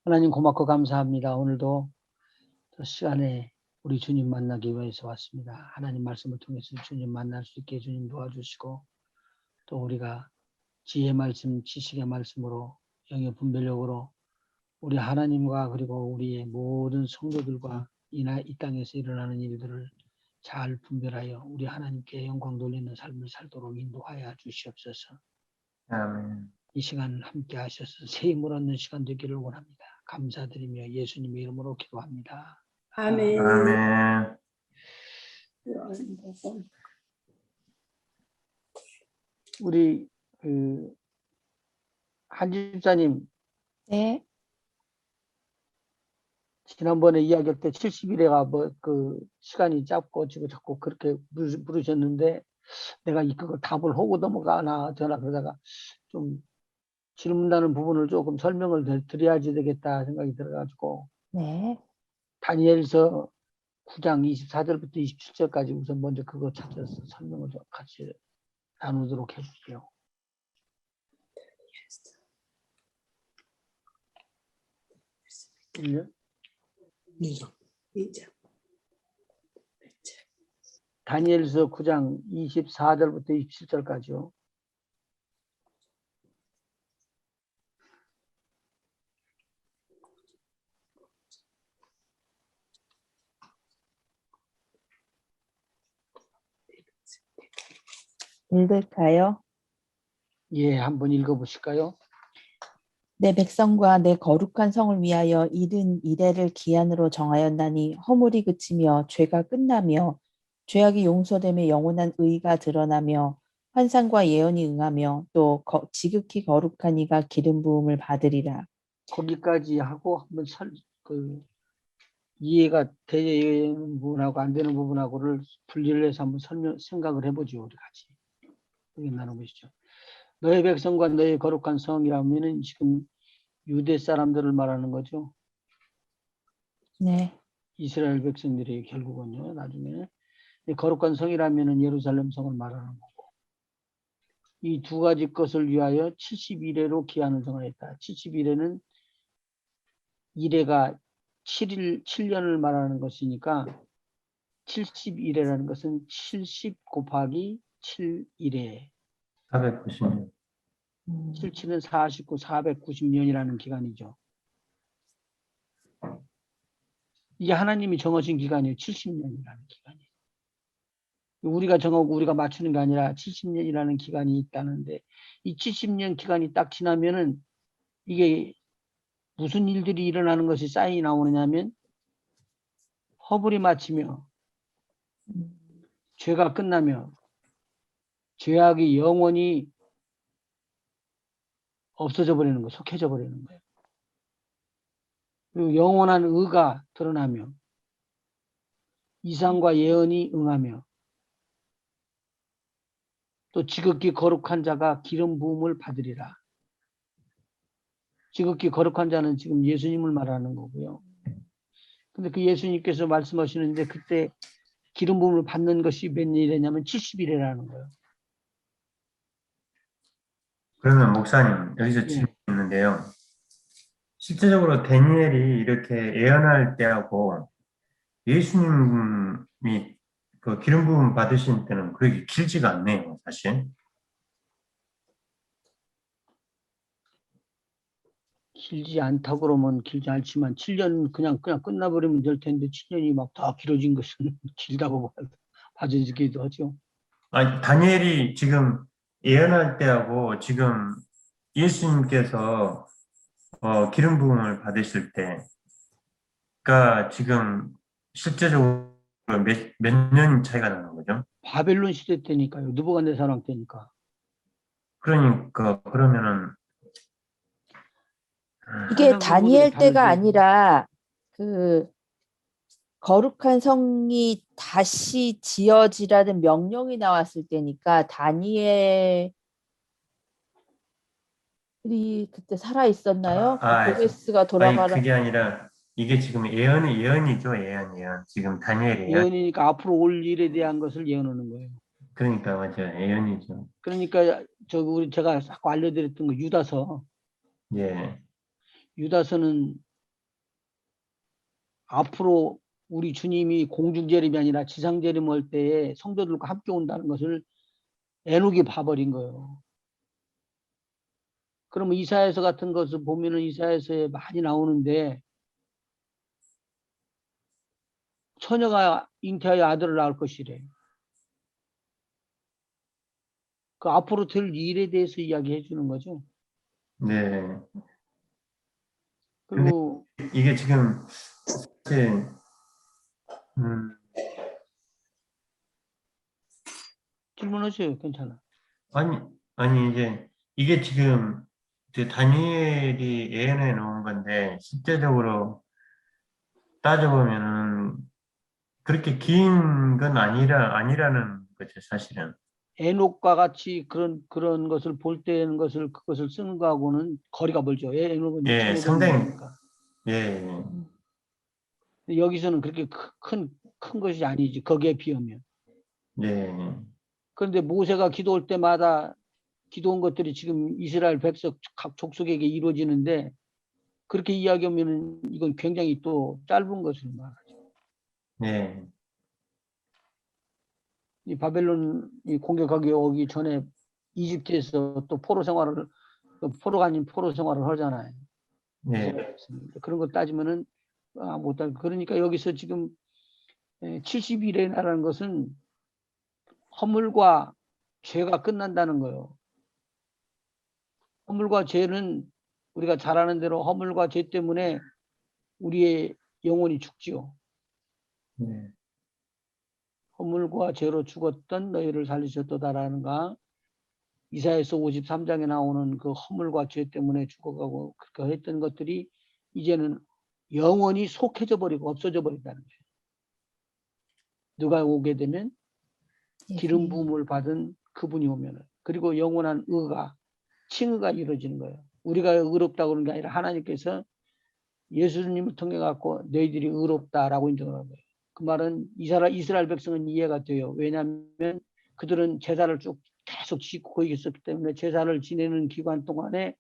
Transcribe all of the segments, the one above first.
하나님 고맙고 감사합니다. 오늘도 또 시간에 우리 주님 만나기 위해서 왔습니다. 하나님 말씀을 통해서 주님 만날 수 있게 주님 도와주시고 또 우리가 지혜의 말씀, 지식의 말씀으로 영의 분별력으로 우리 하나님과 그리고 우리의 모든 성도들과 이 땅에서 일어나는 일들을 잘 분별하여 우리 하나님께 영광 돌리는 삶을 살도록 인도하여 주시옵소서. 아멘. 이 시간 함께 하셔서 새 힘을 얻는 시간 되기를 원합니다. 감사드리며 예수님의 이름으로 기도합니다. 아멘. 아멘. 우리 한 집사님 네. 지난번에 이야기할 때 70일에가 시간이 짧고 지금 자꾸 그렇게 부르셨는데 내가 그걸 답을 하고 넘어가나 전화 그러다가 좀 질문하는 부분을 조금 설명을 드려야지 되겠다 생각이 들어가지고 네. 다니엘서 9장 24절부터 27절까지 우선 먼저 그거 찾아서 설명을 좀 같이 나누도록 해볼게요. 다니엘서 9장 24절부터 27절까지요. 읽을까요? 예, 한번 읽어보실까요? 내 백성과 내 거룩한 성을 위하여 이른 이레를 기한으로 정하였나니 허물이 그치며 죄가 끝나며 죄악이 용서되며 영원한 의가 드러나며 환상과 예언이 응하며 또 지극히 거룩한 이가 기름 부음을 받으리라. 거기까지 하고 한번 이해가 되는 부분하고 안 되는 부분하고를 분리를 해서 한번 생각을 해보죠. 우리 같이 여기 나눠보시죠. 너의 백성과 너의 거룩한 성이라면은 지금 유대 사람들을 말하는 거죠. 네. 이스라엘 백성들이 결국은요. 나중에 거룩한 성이라면은 예루살렘 성을 말하는 거고 이 두 가지 것을 위하여 70일에로 기한을 정하였다. 70일에는 일해가 7년을 말하는 것이니까 70일이라는 것은 70 곱하기 7일에 490년. 77은 49, 490년이라는 기간이죠. 이게 하나님이 정하신 기간이에요. 70년이라는 기간이. 우리가 정하고 우리가 맞추는 게 아니라 70년이라는 기간이 있다는데 이 70년 기간이 딱 지나면은 이게 무슨 일들이 일어나는 것이 사인이 나오느냐면 허물이 마치며 죄가 끝나며 죄악이 영원히 없어져 버리는 거, 속해져 버리는 거예요. 그리고 영원한 의가 드러나며 이상과 예언이 응하며 또 지극히 거룩한 자가 기름 부음을 받으리라. 지극히 거룩한 자는 지금 예수님을 말하는 거고요. 근데 그 예수님께서 말씀하시는데 그때 기름 부음을 받는 것이 몇 일이냐면 70일이라는 거예요. 그러면 목사님 여기서 예. 질문이 있는데요. 실제적으로 다니엘이 이렇게 예언할 때하고 예수님이 그 기름 부음 받으신 때는 그렇게 길지가 않네요, 사실. 길지 않다고 그러면 길지 않지만 7년 그냥 끝나버리면 될 텐데 7년이 막 더 길어진 것은 길다고 봐주기도 하죠. 아니, 다니엘이 지금 예언할 때하고 지금 예수님께서 기름 부음을 받으실 때가 지금 실제적으로 몇 년 차이가 나는 거죠? 바벨론 시대 때니까요. 느부갓네살 때니까. 그러니까 그러면은 이게 해당 부분이 다니엘 때가 다르죠. 아니라 그 거룩한 성이 다시 지어지라는 명령이 나왔을 때니까 다니엘이 그때 살아 있었나요? 고레스가 돌아가라. 아니 그게 아니라 이게 지금 예언이죠, 예언. 지금 다니엘이 예언이니까 앞으로 올 일에 대한 것을 예언하는 거예요. 그러니까 맞아요, 예언이죠. 그러니까 제가 자꾸 알려드렸던 거 유다서. 예. 유다서는 앞으로 우리 주님이 공중재림이 아니라 지상재림 할 때에 성도들과 함께 온다는 것을 애누게 봐버린 거예요. 그러면 이사야서 같은 것을 보면은 이사야서에 많이 나오는데 처녀가 잉태하여 아들을 낳을 것이래. 그 앞으로 될 일에 대해서 이야기해 주는 거죠. 네. 그리고 이게 지금 사실 음, 질문하세요. 괜찮아. 아니 이게 지금 그 다니엘이 예언해 놓은 건데 실제적으로 따져보면은 그렇게 긴 건 아니라는 거죠, 사실은. 에녹과 같이 그런 것을 볼 때는 그것을 쓰는 거하고는 거리가 멀죠. 에녹은 예, 1500년이니까. 상당히, 예, 여기서는 그렇게 큰 것이 아니지. 거기에 비하면. 예, 그런데 모세가 기도할 때마다 기도한 것들이 지금 이스라엘 백성 각 족속에게 이루어지는데 그렇게 이야기하면 이건 굉장히 또 짧은 것을 말하죠. 예, 이 바벨론이 공격하기 오기 전에 이집트에서 또 포로가 아닌 포로 생활을 하잖아요. 예, 그런 걸 따지면은 못할. 그러니까 여기서 지금 70일이라는 것은 허물과 죄가 끝난다는 거예요. 허물과 죄는 우리가 잘 아는 대로 허물과 죄 때문에 우리의 영혼이 죽지요. 예, 허물과 죄로 죽었던 너희를 살리셨도다라는가 이사야서 53장에 나오는 그 허물과 죄 때문에 죽어가고 그렇게 했던 것들이 이제는 영원히 속해져 버리고 없어져 버린다는 거예요. 누가 오게 되면 기름 부음을 받은 그분이 오면은 그리고 영원한 의가 칭의가 이루어지는 거예요. 우리가 의롭다고 그러는 게 아니라 하나님께서 예수님을 통해 갖고 너희들이 의롭다라고 인정을 한 거예요. 그 말은 이스라엘 백성은 이해가 돼요. 왜냐하면 그들은 제사를 쭉 계속 지키고 거기 있었기 때문에 제사를 지내는 기간 동안에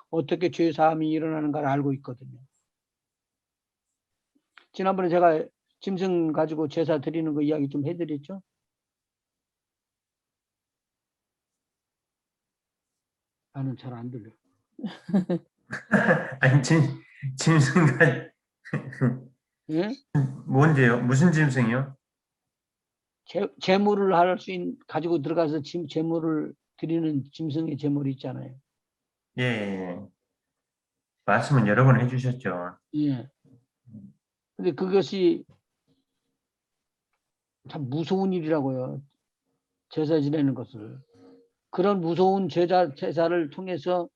어떻게 죄 사함이 일어나는가를 알고 있거든요. 지난번에 제가 짐승 가지고 제사 드리는 거 이야기 좀 해드렸죠. 나는 잘 안 들려. 아니, 짐승가, 예? 뭔데요? 무슨 짐승이요? 제물을 가지고 들어가서 제물을 드리는 짐승의 제물이 있잖아요. 예, 예, 말씀은 여러 번 해주셨죠. 예. 근데 그것이 참 무서운 일이라고요. 제사 지내는 것을. 그런 무서운 제사를 통해서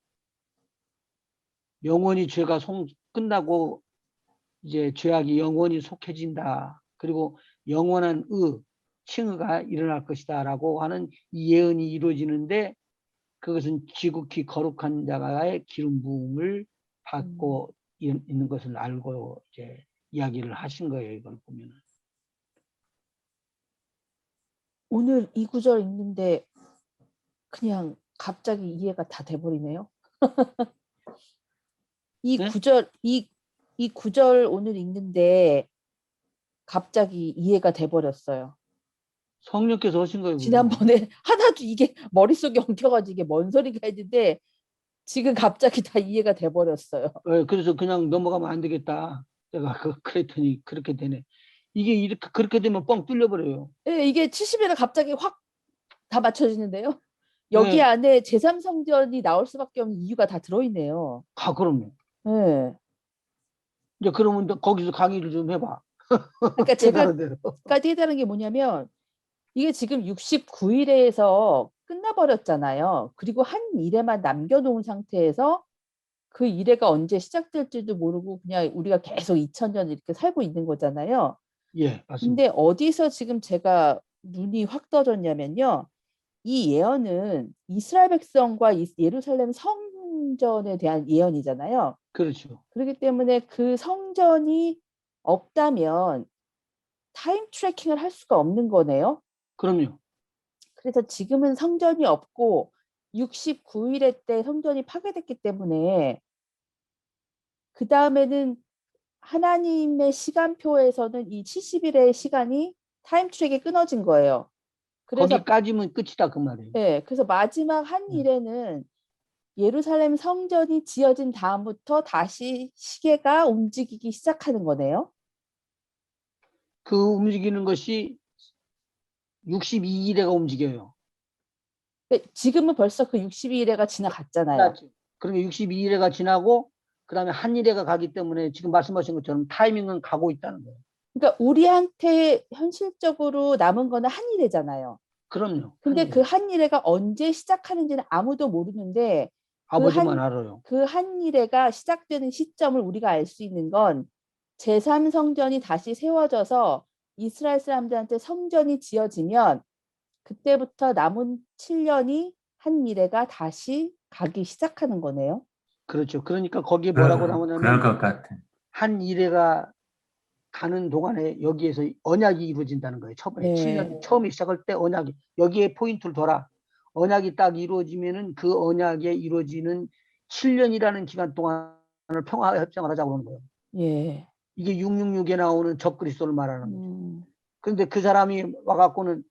영원히 죄가 끝나고 이제 죄악이 영원히 속해진다. 그리고 영원한 칭의가 일어날 것이다라고 하는 이 예언이 이루어지는데 그것은 지극히 거룩한 자가의 기름 부음을 받고 있는 것을 알고 이제 이야기를 하신 거예요. 이걸 보면은. 오늘 이 구절 읽는데 그냥 갑자기 이해가 다 돼버리네요. 네? 이 구절 오늘 읽는데 갑자기 이해가 돼버렸어요. 성령께서 하신 거예요. 지난번에 하나도 이게 머릿속에 엉켜가지고 이게 뭔 소리가 했는데 지금 갑자기 다 이해가 돼버렸어요. 그래서 그냥 넘어가면 안 되겠다. 제가 그랬더니 그렇게 되네. 이게 이렇게 그렇게 되면 뻥 뚫려버려요. 네, 이게 70일에 갑자기 확 다 맞춰지는데요. 여기 네. 안에 제3성전이 나올 수밖에 없는 이유가 다 들어있네요. 그럼요. 네. 이제 그러면 거기서 강의를 좀 해봐. 그러니까 제가 깨달은 대로. 깨달은 게 뭐냐면 이게 지금 69일에서 끝나버렸잖아요. 그리고 한 일에만 남겨놓은 상태에서 그 일회가 언제 시작될지도 모르고 그냥 우리가 계속 2000년 이렇게 살고 있는 거잖아요. 예, 맞습니다. 근데 어디서 지금 제가 눈이 확 떠졌냐면요. 이 예언은 이스라엘 백성과 예루살렘 성전에 대한 예언이잖아요. 그렇죠. 그렇기 때문에 그 성전이 없다면 타임 트래킹을 할 수가 없는 거네요. 그럼요. 그래서 지금은 성전이 없고 69일에 때 성전이 파괴됐기 때문에 그 다음에는 하나님의 시간표에서는 이 70일의 시간이 타임트랙이 끊어진 거예요. 그래서 거기까지면 끝이다 그 말이에요. 네, 그래서 마지막 한 일에는 예루살렘 성전이 지어진 다음부터 다시 시계가 움직이기 시작하는 거네요. 그 움직이는 것이 62일에가 움직여요. 지금은 벌써 그 62일에가 지나갔잖아요. 끝났지. 그러니까 62일에가 지나고 그다음에 한 일에가 가기 때문에 지금 말씀하신 것처럼 타이밍은 가고 있다는 거예요. 그러니까 우리한테 현실적으로 남은 거는 한 일이잖아요. 그럼요. 근데 한 그 일에. 한 일회가 언제 시작하는지는 아무도 모르는데 아버지만 알아요. 그 한 일회가 시작되는 시점을 우리가 알 수 있는 건 제3성전이 다시 세워져서 이스라엘 사람들한테 성전이 지어지면 그때부터 남은 7년이 한 일회가 다시 가기 시작하는 거네요. 그렇죠. 그러니까 거기에 뭐라고 그럴 나오냐면 것 같아. 한 일회가 가는 동안에 여기에서 언약이 이루어진다는 거예요. 처음에 네. 7년 처음에 시작할 때 언약이 여기에 포인트를 둬라. 언약이 딱 이루어지면은 그 언약에 이루어지는 7년이라는 기간 동안을 평화 협정을 하자고 그러는 거예요. 예. 이게 666에 나오는 적그리스도를 말하는 거죠. 음. 그런데 그 사람이 와갖고는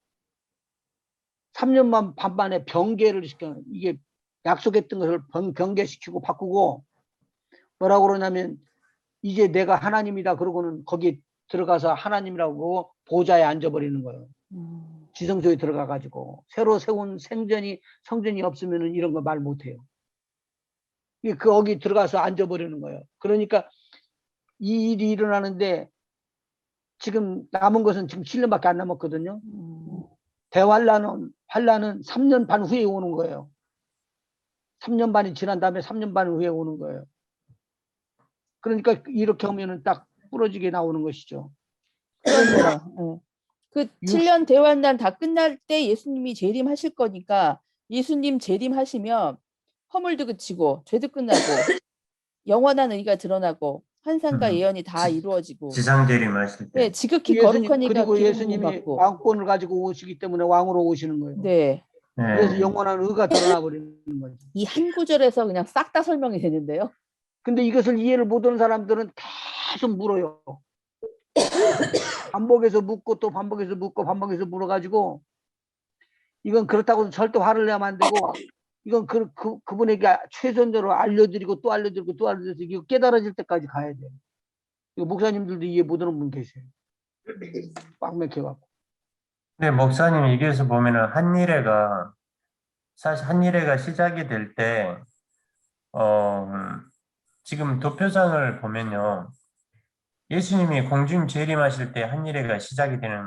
3년만 반만에 변개를 시켜. 이게 약속했던 것을 변개시키고 바꾸고 뭐라고 그러냐면 이제 내가 하나님이다 그러고는 거기 들어가서 하나님이라고 보좌에 앉아버리는 거예요. 지성소에 들어가가지고 새로 세운 성전이 없으면 이런 거 말 못해요. 그 거기 들어가서 앉아버리는 거예요. 그러니까 이 일이 일어나는데 지금 남은 것은 지금 7년밖에 안 남았거든요. 대환란은 3년 반 후에 오는 거예요. 3년 반이 지난 다음에 3년 반 후에 오는 거예요. 그러니까 이렇게 하면은 딱 부러지게 나오는 것이죠. 그렇네요. 그 7년 대환란 다 끝날 때 예수님이 재림하실 거니까 예수님 재림하시면 허물도 그치고 죄도 끝나고 영원한 의가 드러나고 환상과 예언이 다 이루어지고 지상 재림하실 때. 네, 지극히 거룩하니까 그리고 기름 부음 예수님이 받고 왕권을 가지고 오시기 때문에 왕으로 오시는 거예요. 네. 네. 그래서 영원한 의가 드러나 버리는 거죠. 이 한 구절에서 그냥 싹 다 설명이 되는데요. 근데 이것을 이해를 못하는 사람들은 계속 물어요. 반복해서 묻고 또 반복해서 묻고 반복해서 물어가지고 이건 그렇다고 절대 화를 내면 안 되고 이건 그분에게 최선으로 알려드리고 또 알려드리고 또 알려드리고 이거 깨달아질 때까지 가야 돼요. 이거 목사님들도 이해 못하는 분 계세요. 꽉 맥혀갖고. 근데 목사님 여기에서 보면은 사실 한일회가 시작이 될 때, 지금 도표상을 보면요. 예수님이 공중 재림하실 때 한일회가 시작이 되는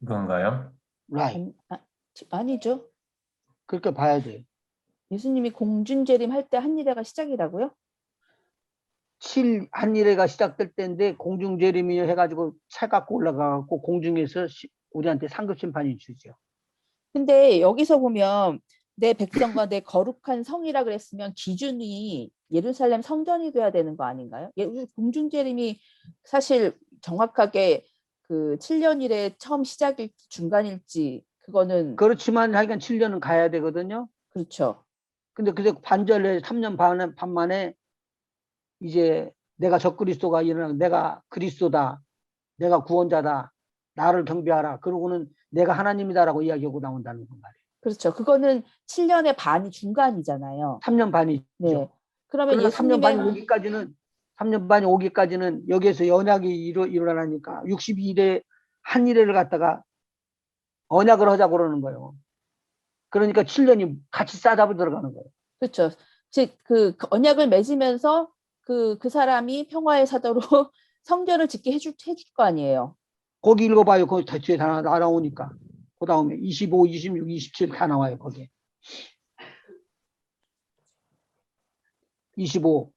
건가요? 라이. 아니죠. 그렇게 봐야 돼요. 예수님이 공중재림 할 때 한일회가 시작이라고요? 한일회가 시작될 때인데 공중재림이 해가지고 차 갖고 올라가갖고 공중에서 우리한테 상급 심판이 주죠. 근데 여기서 보면 내 백성과 내 거룩한 성이라 그랬으면 기준이 예루살렘 성전이 돼야 되는 거 아닌가요? 공중재림이 사실 정확하게 그 7년일에 처음 시작일지 중간일지 그거는 그렇지만 하여간 7년은 가야 되거든요. 그렇죠. 근데 반절에 3년 반 만에 이제 내가 적그리스도가 일어나고 내가 그리스도다. 내가 구원자다. 나를 경배하라. 그러고는 내가 하나님이다라고 이야기하고 나온다는 건 말이에요. 그렇죠. 그거는 7년의 반이 중간이잖아요. 3년 반이죠. 네. 그러면 그러나 3년 반이 예수님의 오기까지는 3년 반이 오기까지는 여기에서 언약이 일어나니까 62일에 한 일회를 갖다가 언약을 하자고 그러는 거예요. 그러니까 7년이 같이 싸잡아 들어가는 거예요. 그렇죠. 즉 그 언약을 맺으면서 그 사람이 평화의 사도로 성전을 짓게 해줄 거 아니에요. 거기 읽어봐요. 거기 뒤에 다 나오니까. 그 다음에 25, 26, 27 다 나와요. 거기에. 25.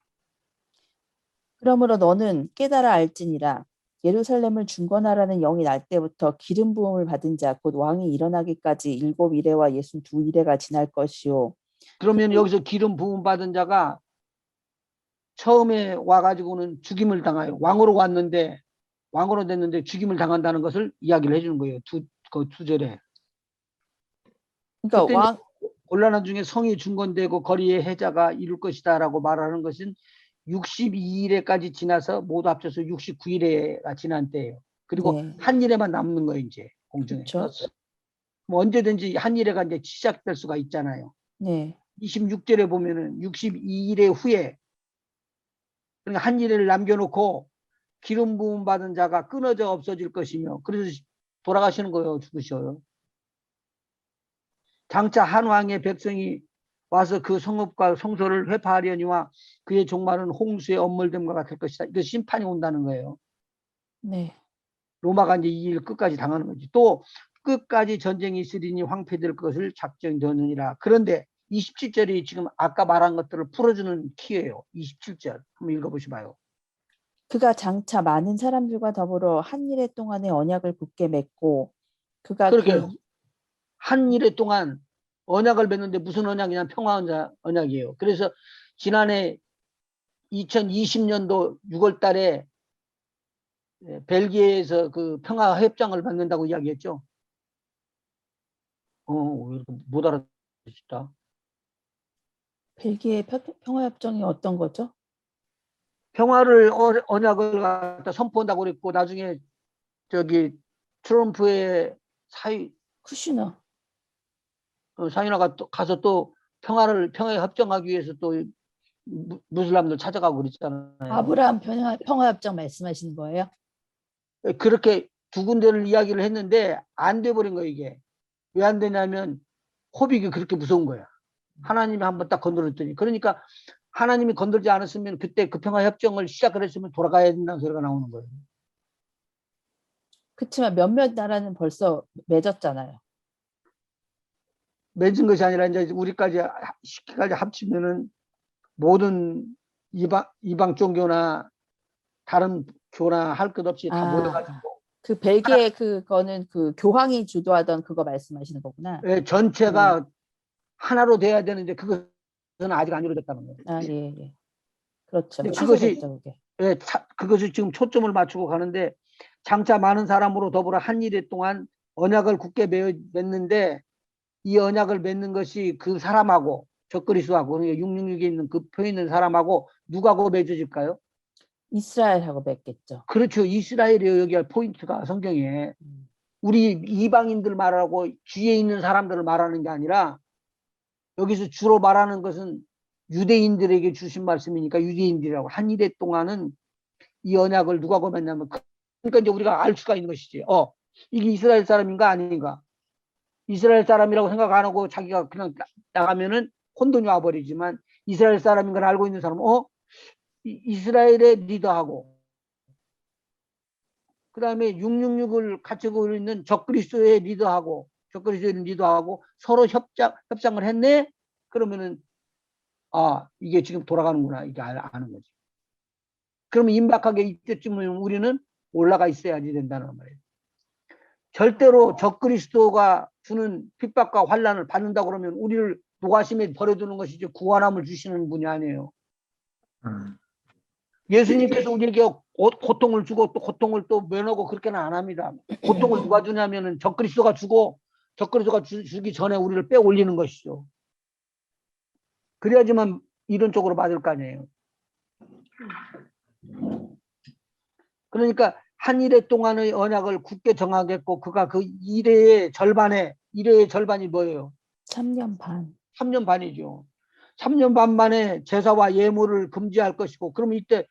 그러므로 너는 깨달아 알지니라. 예루살렘을 중건하라는 영이 날 때부터 기름 부음을 받은 자 곧 왕이 일어나기까지 7일에와 62일에가 지날 것이요. 그러면 여기서 기름 부음 받은 자가 처음에 와가지고는 죽임을 당해요. 왕으로 왔는데 왕으로 됐는데 죽임을 당한다는 것을 이야기를 해주는 거예요. 두 절에. 그러니까 왕 곤란한 중에 성이 중건되고 거리의 해자가 이룰 것이다라고 말하는 것은 62일에까지 지나서 모두 합쳐서 69일에가 지난 때예요. 그리고 네. 한 일에만 남는 거예요, 이제 공중에. 그쵸. 뭐 언제든지 한 일회가 이제 시작될 수가 있잖아요. 네. 26절에 보면은 62일의 후에, 그러니까 한 일회를 남겨놓고 기름 부음 받은 자가 끊어져 없어질 것이며, 그래서 돌아가시는 거예요. 죽으셔요. 장차 한 왕의 백성이 와서 그 성읍과 성소를 회파하려니와 그의 종말은 홍수의 엄물됨과 같을 것이다. 이거 심판이 온다는 거예요. 네. 로마가 이제 이 일 끝까지 당하는 거지. 또 끝까지 전쟁이 있으리니 황폐될 것을 작정되느니라. 그런데 27절이 지금 아까 말한 것들을 풀어주는 키예요. 27절 한번 읽어보시봐요. 그가 장차 많은 사람들과 더불어 한 일해 동안의 언약을 굳게 맺고 그가 그러게요. 한 일회 동안 언약을 맺는데 무슨 언약이냐? 평화 언약이에요. 그래서 지난해 2020년도 6월 달에 벨기에에서 그 평화 협정을 맺는다고 이야기했죠. 왜 이렇게 못 알아듣다. 벨기에 평화협정이 어떤 거죠? 평화를 언약을 갖다 선포한다고 그랬고, 나중에 저기 트럼프의 쿠슈너. 사인화가 또 가서 또 평화에 협정하기 위해서 또 무슬람들 찾아가고 그랬잖아요. 아브라함 평화협정 말씀하시는 거예요? 그렇게 두 군데를 이야기를 했는데 안 돼버린 거예요. 이게 왜 안 되냐면 호빅이 그렇게 무서운 거야. 하나님이 한번 딱 건드렸더니. 그러니까 하나님이 건들지 않았으면 그때 그 평화 협정을 시작을 했으면 돌아가야 된다는 소리가 나오는 거예요. 그렇지만 몇몇 나라는 벌써 맺었잖아요. 맺은 것이 아니라 이제 우리까지 시기까지 합치면은 모든 이방 종교나 다른 교나 할 것 없이 다 모여가지고 그 벨기에 그거는 그 교황이 주도하던 그거 말씀하시는 거구나. 전체가 하나로 돼야 되는데 그것은 아직 안 이루어졌다는 거예요. 예. 그렇죠. 근데 취소됐죠, 그게. 그것이 지금 초점을 맞추고 가는데, 장차 많은 사람으로 더불어 한 일회 동안 언약을 굳게 맺는데, 이 언약을 맺는 것이 그 사람하고 적그리스도하고 666에 있는 그 표 있는 사람하고 누가고 맺어질까요? 이스라엘하고 맺겠죠. 그렇죠. 이스라엘이에요. 여기 포인트가 성경에. 우리 이방인들 말하고 뒤에 있는 사람들을 말하는 게 아니라 여기서 주로 말하는 것은 유대인들에게 주신 말씀이니까 유대인들이라고. 한 일회 동안은 이 언약을 누가고 맺냐면, 그러니까 이제 우리가 알 수가 있는 것이지. 이게 이스라엘 사람인가 아닌가. 이스라엘 사람이라고 생각 안 하고 자기가 그냥 나가면은 혼돈이 와버리지만, 이스라엘 사람인 걸 알고 있는 사람은 이스라엘의 리더하고 그 다음에 666을 갖추고 있는 적그리스도의 리더하고 서로 협상을 했네. 그러면은 이게 지금 돌아가는구나, 이게 아는 거지. 그러면 임박하게 이때쯤은 우리는 올라가 있어야지 된다는 말이에요. 절대로 적그리스도가 주는 핍박과 환난을 받는다 그러면 우리를 노가심에 버려두는 것이지 구원함을 주시는 분이 아니에요. 예수님께서 우리에게 고통을 주고 또 고통을 또 면하고 그렇게는 안 합니다. 고통을 누가 주냐면은 적그리스도가 주고, 적그리스도가 주기 전에 우리를 빼 올리는 것이죠. 그래야지만 이런 쪽으로 맞을 거 아니에요. 그러니까 한 일회 동안의 언약을 굳게 정하겠고, 그가 그 일회의 절반이 뭐예요? 3년 반. 3년 반이죠. 3년 반 만에 제사와 예물을 금지할 것이고, 그러면 이때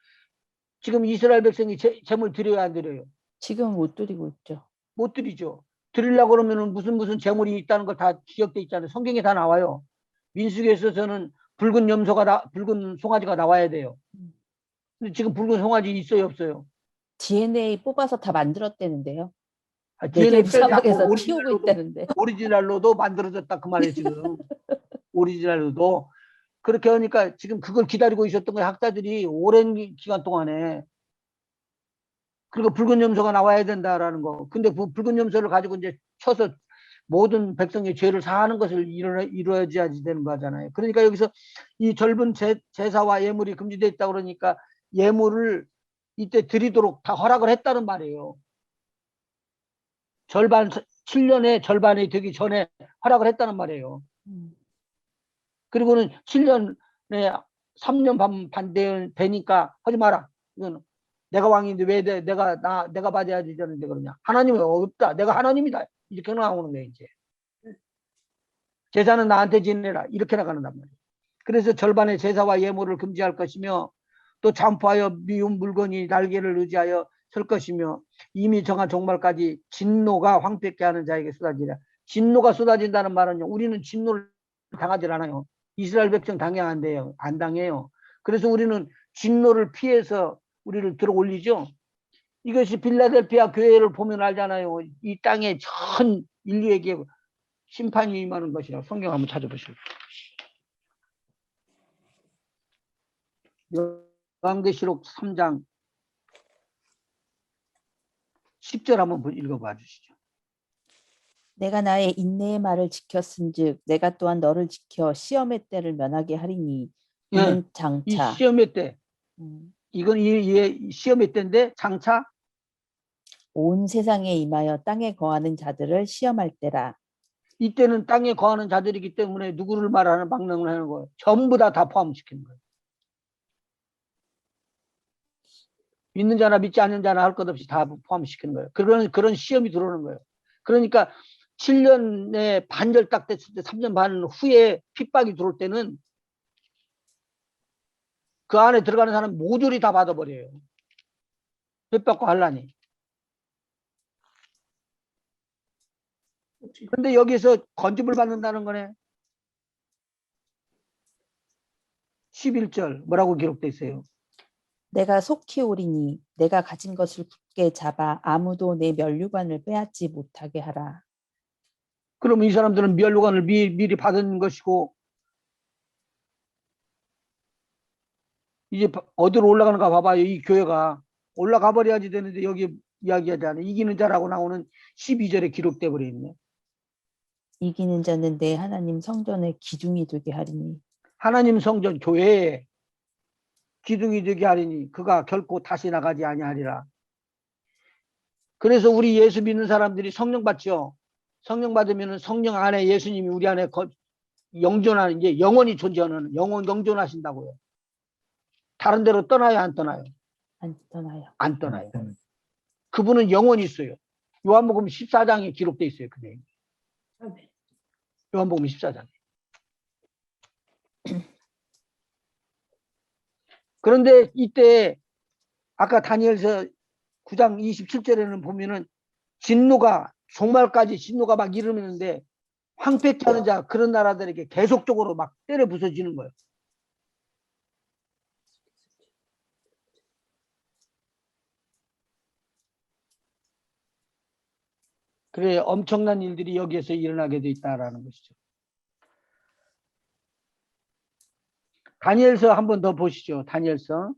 지금 이스라엘 백성이 제물 드려야 안 드려요? 지금 못 드리고 있죠. 못 드리죠. 드리려고 그러면 무슨 제물이 있다는 걸 다 기억돼 있잖아요. 성경에 다 나와요. 민수기에서 저는 붉은 송아지가 나와야 돼요. 근데 지금 붉은 송아지 있어요, 없어요? DNA 뽑아서 다 만들었대는데요. DNA 네게브 빼지 않고 사막에서 키우고 있다는데. 오리지널로도 만들어졌다 그 말이에요. 지금 오리지널로도. 그렇게 하니까 지금 그걸 기다리고 있었던 거예요. 학자들이 오랜 기간 동안에. 그리고 붉은 염소가 나와야 된다라는 거. 근데 그 붉은 염소를 가지고 이제 쳐서 모든 백성의 죄를 사하는 것을 이루어야지 되는 거잖아요. 그러니까 여기서 이 젊은 제사와 예물이 금지되어 있다 그러니까 예물을 이때 드리도록 다 허락을 했다는 말이에요. 7년의 절반이 되기 전에 허락을 했다는 말이에요. 그리고는 7년에 3년 반 되니까 하지 마라. 이거는 내가 왕인데 왜 내가 받아야 되는데 그러냐. 하나님은 없다. 내가 하나님이다. 이렇게 나오는 거예요, 이제. 제사는 나한테 지내라. 이렇게 나가는단 말이에요. 그래서 절반의 제사와 예물을 금지할 것이며 또 잠포하여 미운 물건이 날개를 의지하여 설 것이며 이미 정한 종말까지 진노가 황폐케 하는 자에게 쏟아지라. 진노가 쏟아진다는 말은요. 우리는 진노를 당하지 않아요. 이스라엘 백성 당해야 안 돼요. 안 당해요. 그래서 우리는 진노를 피해서 우리를 들어 올리죠. 이것이 빌라델피아 교회를 보면 알잖아요. 이 땅에 전 인류에게 심판이 임하는 것이라. 성경 한번 찾아보시죠. 요한계시록 3장 10절 한번 읽어봐 주시죠. 내가 나의 인내의 말을 지켰은즉 내가 또한 너를 지켜 시험의 때를 면하게 하리니 이는 이 장차 시험의 때, 이건 이 시험의 때인데 장차 온 세상에 임하여 땅에 거하는 자들을 시험할 때라. 이때는 땅에 거하는 자들이기 때문에 누구를 말하는 망령을 하는 거예요. 전부 다 포함시키는 거예요. 믿는 자나 믿지 않는 자나 할 것 없이 다 포함시키는 거예요. 그런 시험이 들어오는 거예요. 그러니까 7년에 반절 딱 됐을 때 3년 반 후에 핍박이 들어올 때는 그 안에 들어가는 사람 모조리 다 받아버려요. 핍박과 환란이. 그런데 여기서 건집을 받는다는 거네. 11절 뭐라고 기록돼 있어요? 내가 속히 오리니 내가 가진 것을 굳게 잡아 아무도 내 면류관을 빼앗지 못하게 하라. 그러면 이 사람들은 면류관을 미리 받은 것이고 이제 어디로 올라가는가 봐봐요. 이 교회가 올라가 버려야지 되는데 여기 이야기하잖아요. 이기는 자라고 나오는 12절에 기록돼 버려 있네. 이기는 자는 내 하나님 성전의 기둥이 되게 하리니. 하나님 성전 교회에 기둥이 되게 하리니 그가 결코 다시 나가지 아니하리라. 그래서 우리 예수 믿는 사람들이 성령 받죠. 성령 받으면 성령 안에 예수님이 우리 안에 영존하는, 이제 영원히 존재하는, 영존하신다고요. 다른 데로 떠나요, 안 떠나요? 안 떠나요. 안 떠나요. 그분은 영원히 있어요. 요한복음 14장에 기록돼 있어요. 그 내용. 요한복음 14장. 그런데 이때 아까 다니엘서 9장 27절에는 보면은 진노가 종말까지 진노가 막 이르는데 황폐케 하는 자 그런 나라들에게 계속적으로 막 때려 부서지는 거예요. 그래 엄청난 일들이 여기에서 일어나게 돼 있다라는 것이죠. 다니엘서 한 번 더 보시죠. 다니엘서.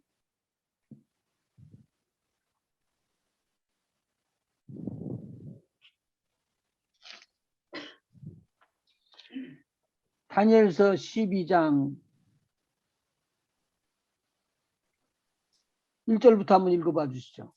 다니엘서 12장 1절부터 한번 읽어봐 주시죠.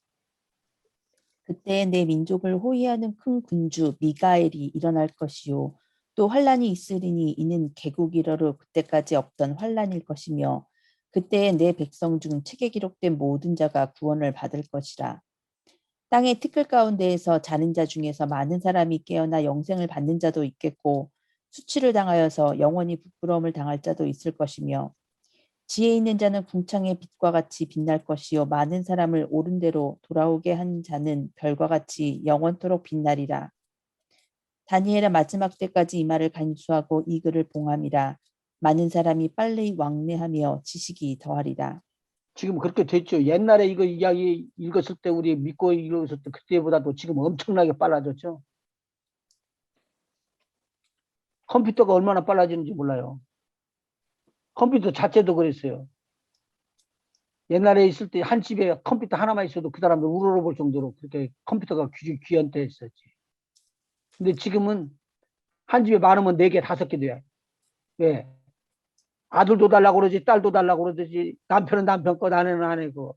그때 내 민족을 호위하는 큰 군주 미가엘이 일어날 것이요 또 환란이 있으리니 이는 개국이러로 그때까지 없던 환란일 것이며 그때에 내 백성 중 책에 기록된 모든 자가 구원을 받을 것이라. 땅의 티끌 가운데에서 자는 자 중에서 많은 사람이 깨어나 영생을 받는 자도 있겠고 수치를 당하여서 영원히 부끄러움을 당할 자도 있을 것이며 지혜 있는 자는 궁창의 빛과 같이 빛날 것이요 많은 사람을 옳은 대로 돌아오게 한 자는 별과 같이 영원토록 빛나리라. 다니엘은 마지막 때까지 이 말을 간수하고 이 글을 봉함이라. 많은 사람이 빨리 왕래하며 지식이 더하리라. 지금 그렇게 됐죠. 옛날에 이거 이야기 읽었을 때 우리 믿고 읽었을 때 그때보다도 지금 엄청나게 빨라졌죠. 컴퓨터가 얼마나 빨라지는지 몰라요. 컴퓨터 자체도 그랬어요. 옛날에 있을 때 한 집에 컴퓨터 하나만 있어도 그 사람들 우러러볼 정도로 그렇게 컴퓨터가 귀한 때 있었지. 근데 지금은 한 집에 많으면 4개, 5개 돼요. 왜? 아들도 달라고 그러지, 딸도 달라고 그러지, 남편은 남편 거, 아내는 아내 거.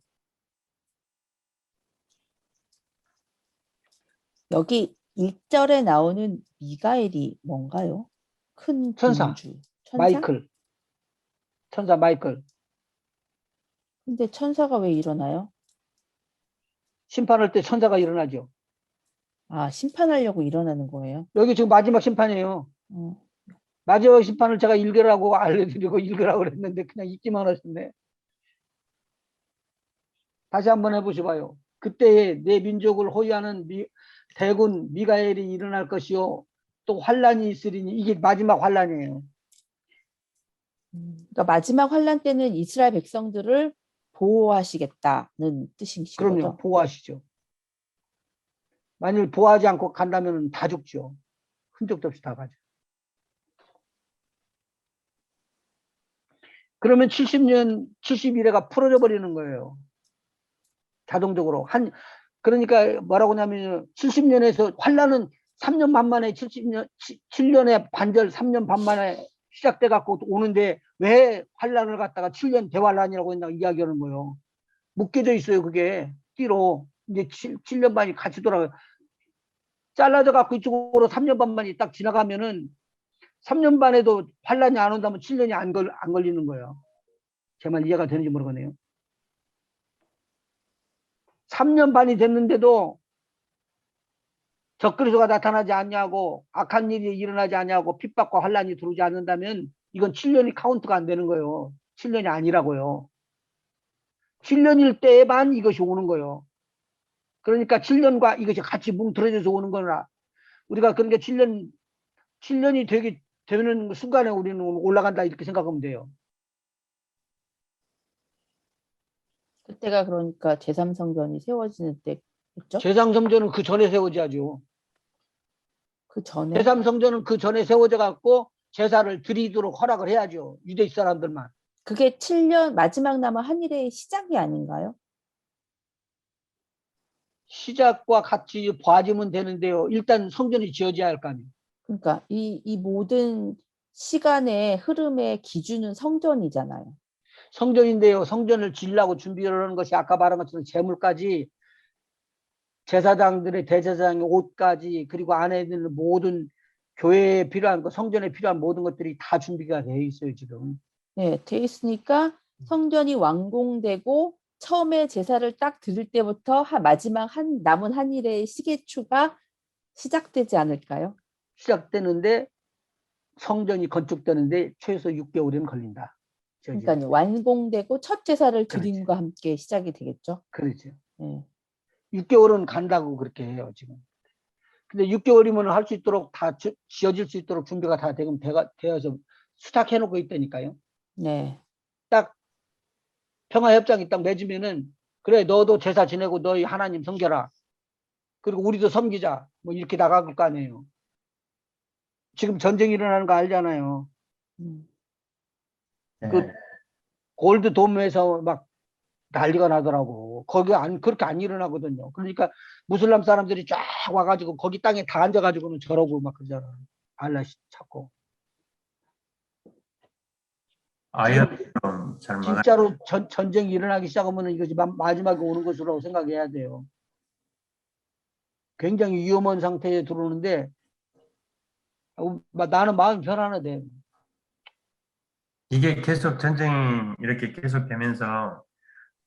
여기 1절에 나오는 미가엘이 뭔가요? 큰 천사, 군주. 천사? 마이클. 천사 마이클. 근데 천사가 왜 일어나요? 심판할 때 천사가 일어나죠. 아, 심판하려고 일어나는 거예요? 여기 지금 마지막 심판이에요. 어, 마지막 심판을 제가 읽으라고 알려드리고 읽으라고 그랬는데 그냥 읽기만 하셨네. 다시 한번 해보셔봐요. 그때에 내 민족을 호위하는 대군 미가엘이 일어날 것이요. 또 환란이 있으리니 이게 마지막 환란이에요. 그러니까 마지막 환란 때는 이스라엘 백성들을 보호하시겠다는 뜻인 그럼요. 거죠. 보호하시죠. 만일 보호하지 않고 간다면 다 죽죠. 흔적도 없이 다 가죠. 그러면 70년, 71회가 풀어져 버리는 거예요. 자동적으로. 그러니까 뭐라고 하냐면 70년에서 환란은 3년 반 만에 70년, 7년의 반절 3년 반 만에 시작돼 갖고 오는데 왜 환란을 갖다가 7년 대환란이라고 했나 이야기하는 거예요. 묶여져 있어요. 그게 띠로 이제 7년 반이 같이 돌아가요. 잘라져 갖고 이쪽으로 3년 반만이 딱 지나가면은 3년 반에도 환란이 안 온다면 7년이 안 걸리는 거예요. 제 말 이해가 되는지 모르겠네요. 3년 반이 됐는데도 적그리스도가 나타나지 않냐고 악한 일이 일어나지 않냐고 핍박과 환란이 들어오지 않는다면 이건 7년이 카운트가 안 되는 거예요. 7년이 아니라고요. 7년일 때에만 이것이 오는 거예요. 그러니까 7년과 이것이 같이 뭉틀어져서 오는 거라 우리가 그러니까 7년이 되는 순간에 우리는 올라간다 이렇게 생각하면 돼요. 그때가 그러니까 제3성전이 세워지는 때겠죠? 제3성전은 그 전에 세워져야죠. 그 전에 제3성전은 그 전에 세워져 갖고 제사를 드리도록 허락을 해야죠. 유대 사람들만. 그게 7년 마지막 남은 한일의 시작이 아닌가요? 시작과 같이 봐주면 되는데요. 일단 성전이 지어져야 할 거 아니에요. 그러니까 이 모든 시간의 흐름의 기준은 성전이잖아요. 성전인데요. 성전을 지으려고 준비를 하는 것이 아까 말한 것처럼 재물까지 제사장들의 대제사장의 옷까지 그리고 안에 있는 모든 교회에 필요한 거 성전에 필요한 모든 것들이 다 준비가 되어 있어요. 지금. 네, 돼 있으니까 성전이 완공되고 처음에 제사를 딱 드릴 때부터 마지막 남은 한일의 시계추가 시작되지 않을까요? 시작되는데 성전이 건축되는데 최소 6개월은 걸린다. 그러니까 완공되고 첫 제사를 그렇죠. 드림과 함께 시작이 되겠죠. 그렇죠. 네. 6개월은 간다고 그렇게 해요. 지금. 근데 6개월이면 할 수 있도록 다 지어질 수 있도록 준비가 다 되어서 수탁해 놓고 있다니까요. 네. 딱 평화협정이 딱 맺으면은 그래 너도 제사 지내고 너희 하나님 섬겨라. 그리고 우리도 섬기자. 뭐 이렇게 나갈 거 아니에요. 지금 전쟁이 일어나는 거 알잖아요. 네. 그 골드 돔에서 막 난리가 나더라고. 거기 그렇게 안 일어나거든요. 그러니까 무슬람 사람들이 쫙 와가지고 거기 땅에 다 앉아가지고는 저러고 막 그러잖아. 알라 찾고. 아이언처럼 잘 막아. 진짜로 전쟁이 일어나기 시작하면 이것이 마지막에 오는 것으로 생각해야 돼요. 굉장히 위험한 상태에 들어오는데 나는 마음이 편안하대. 이게 계속 전쟁이 이렇게 계속 되면서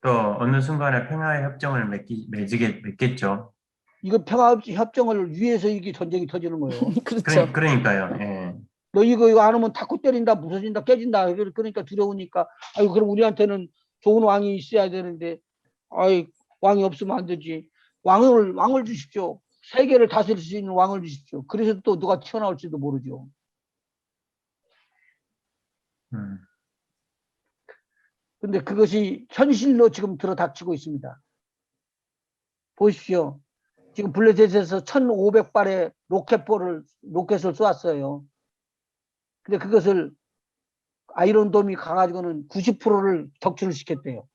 또 어느 순간에 평화의 협정을 맺겠죠. 이거 평화협정을 위해서 이게 전쟁이 터지는 거예요. 그렇죠. 그러니까요. 예. 너 이거 안 하면 탁구 때린다, 부서진다, 깨진다. 그러니까 두려우니까. 아유, 그럼 우리한테는 좋은 왕이 있어야 되는데, 아이, 왕이 없으면 안 되지. 왕을 주십시오. 세계를 다스릴 수 있는 왕을 주십시오. 그래서 또 누가 튀어나올지도 모르죠. 근데 그것이 현실로 지금 들어닥치고 있습니다. 보십시오. 지금 블레셋에서 1,500발의 로켓을 쏘았어요. 근데 그것을 아이론돔이 가가지고는 90%를 격추를 시켰대요.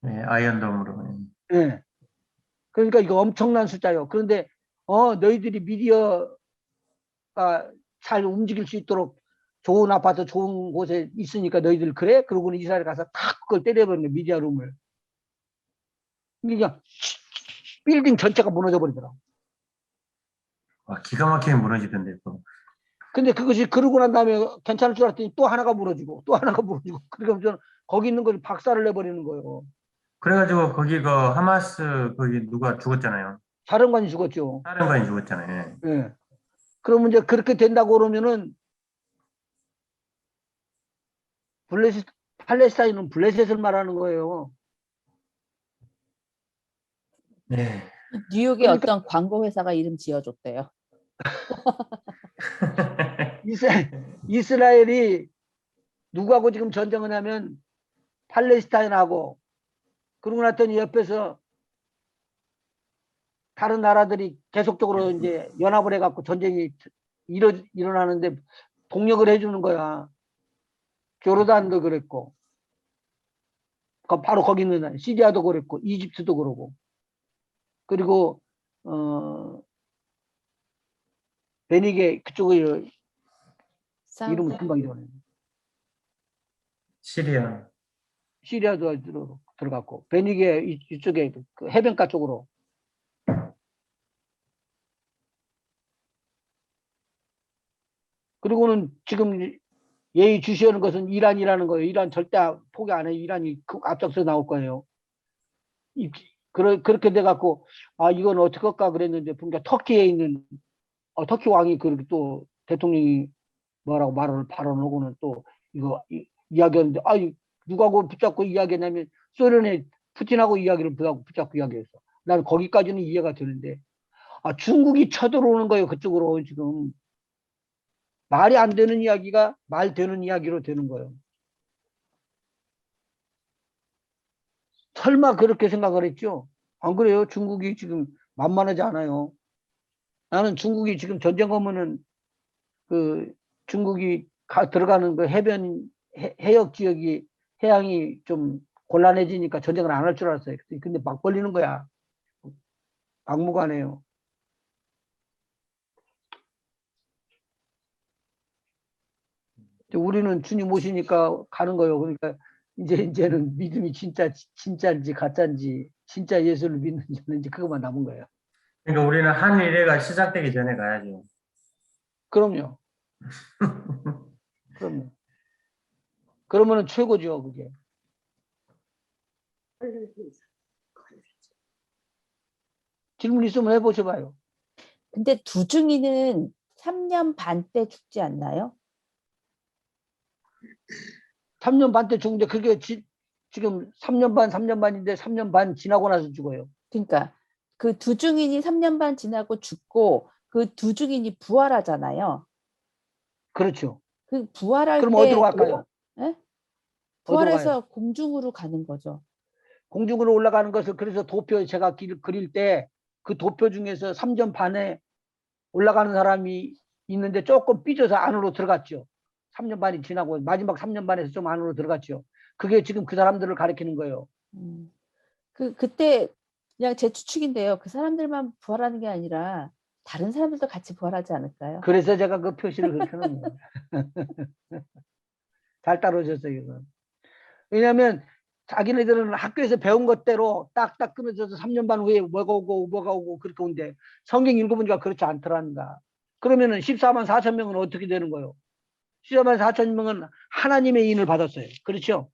네, 아이언돔으로. 예. 그러니까 이거 엄청난 숫자예요. 그런데 너희들이 미디어가 잘 움직일 수 있도록 좋은 아파트, 좋은 곳에 있으니까 너희들 그래? 그러고는 이스라엘 가서 탁 그걸 때려버린 거예요. 미디어룸을. 그러니까 빌딩 전체가 무너져 버리더라고. 기가 막히게 무너지던데 또. 근데 그것이 그러고 난 다음에 괜찮을 줄 알았더니 또 하나가 무너지고 또 하나가 무너지고 그러면서 거기 있는 걸 박살을 내버리는 거예요. 그래가지고 거기 그 하마스 거기 누가 죽었잖아요. 사령관이 죽었죠. 다른 건이 죽었잖아요. 예. 예. 그러면 이제 그렇게 된다고 그러면은 팔레스타인은 블레셋을 말하는 거예요. 네. 뉴욕에 그러니까 어떤 광고 회사가 이름 지어줬대요. 이스라엘이 누구하고 지금 전쟁을 하면 팔레스타인하고, 그러고 났더니 옆에서 다른 나라들이 계속적으로 이제 연합을 해갖고 전쟁이 일어나는데 동력을 해주는 거야. 조르단도 그랬고, 바로 거기 있는 시리아도 그랬고, 이집트도 그러고, 그리고 베니게 그쪽에 이름을 사우디. 금방 잊어버렸네. 시리아. 시리아도 들어갔고, 베니게 이쪽에 그 해변가 쪽으로. 그리고는 지금 예의 주시하는 것은 이란이라는 거예요. 이란 절대 포기 안 해요. 이란이 앞장서 나올 거예요. 그렇게 돼갖고, 아, 이건 어떻게 할까 그랬는데, 보니까 터키에 있는, 터키 왕이 그렇게 또 대통령이 뭐라고 발언을 하고는 또 이거 이야기하는데, 아, 누가고 붙잡고 이야기했냐면, 소련의 푸틴하고 이야기를 붙잡고 이야기했어. 나는 거기까지는 이해가 되는데, 아, 중국이 쳐들어오는 거예요. 그쪽으로 지금. 말이 안 되는 이야기가 말 되는 이야기로 되는 거예요. 설마 그렇게 생각을 했죠? 안 그래요? 중국이 지금 만만하지 않아요. 나는 중국이 지금 전쟁 오면은 그 중국이 들어가는 그 해역 지역이 해양이 좀 곤란해지니까 전쟁을 안 할 줄 알았어요. 근데 막 벌리는 거야. 막무가내요. 우리는 주님 오시니까 가는 거예요. 그러니까 이제는 믿음이 진짜인지 가짜인지, 진짜 예수를 믿는지 아닌지 그것만 남은 거예요. 그러니까 우리는 한 일회가 시작되기 전에 가야죠. 그럼요. 그럼요. 그러면은 최고죠, 그게. 질문 있으면 해보셔봐요. 근데 두중이는 3년 반 때 죽지 않나요? 3년 반 때 죽는데 그게 지금 3년 반인데 3년 반 지나고 나서 죽어요. 그러니까 그 두중인이 3년 반 지나고 죽고 그 두중인이 부활하잖아요. 그렇죠. 그 부활할 그럼 어디로 때 갈까요? 예? 어디로 가요? 부활해서 공중으로 가는 거죠. 공중으로 올라가는 것을 그래서 도표 제가 그릴 때 그 도표 중에서 3년 반에 올라가는 사람이 있는데 조금 삐져서 안으로 들어갔죠. 3년 반이 지나고 마지막 3년 반에서 좀 안으로 들어갔죠. 그게 지금 그 사람들을 가리키는 거예요. 그때 그냥 제 추측인데요. 그 사람들만 부활하는 게 아니라 다른 사람들도 같이 부활하지 않을까요? 그래서 제가 그 표시를 그렇게 놓은 거예요. 잘 따라오셨어요, 이건. 왜냐하면 자기네들은 학교에서 배운 것대로 딱딱 끊어져서 3년 반 후에 뭐가 오고 그렇게 온대. 성경 읽어보니까 그렇지 않더란가. 그러면은 14만 4천 명은 어떻게 되는 거예요? 14만 4천 명은 하나님의 인을 받았어요. 그렇죠?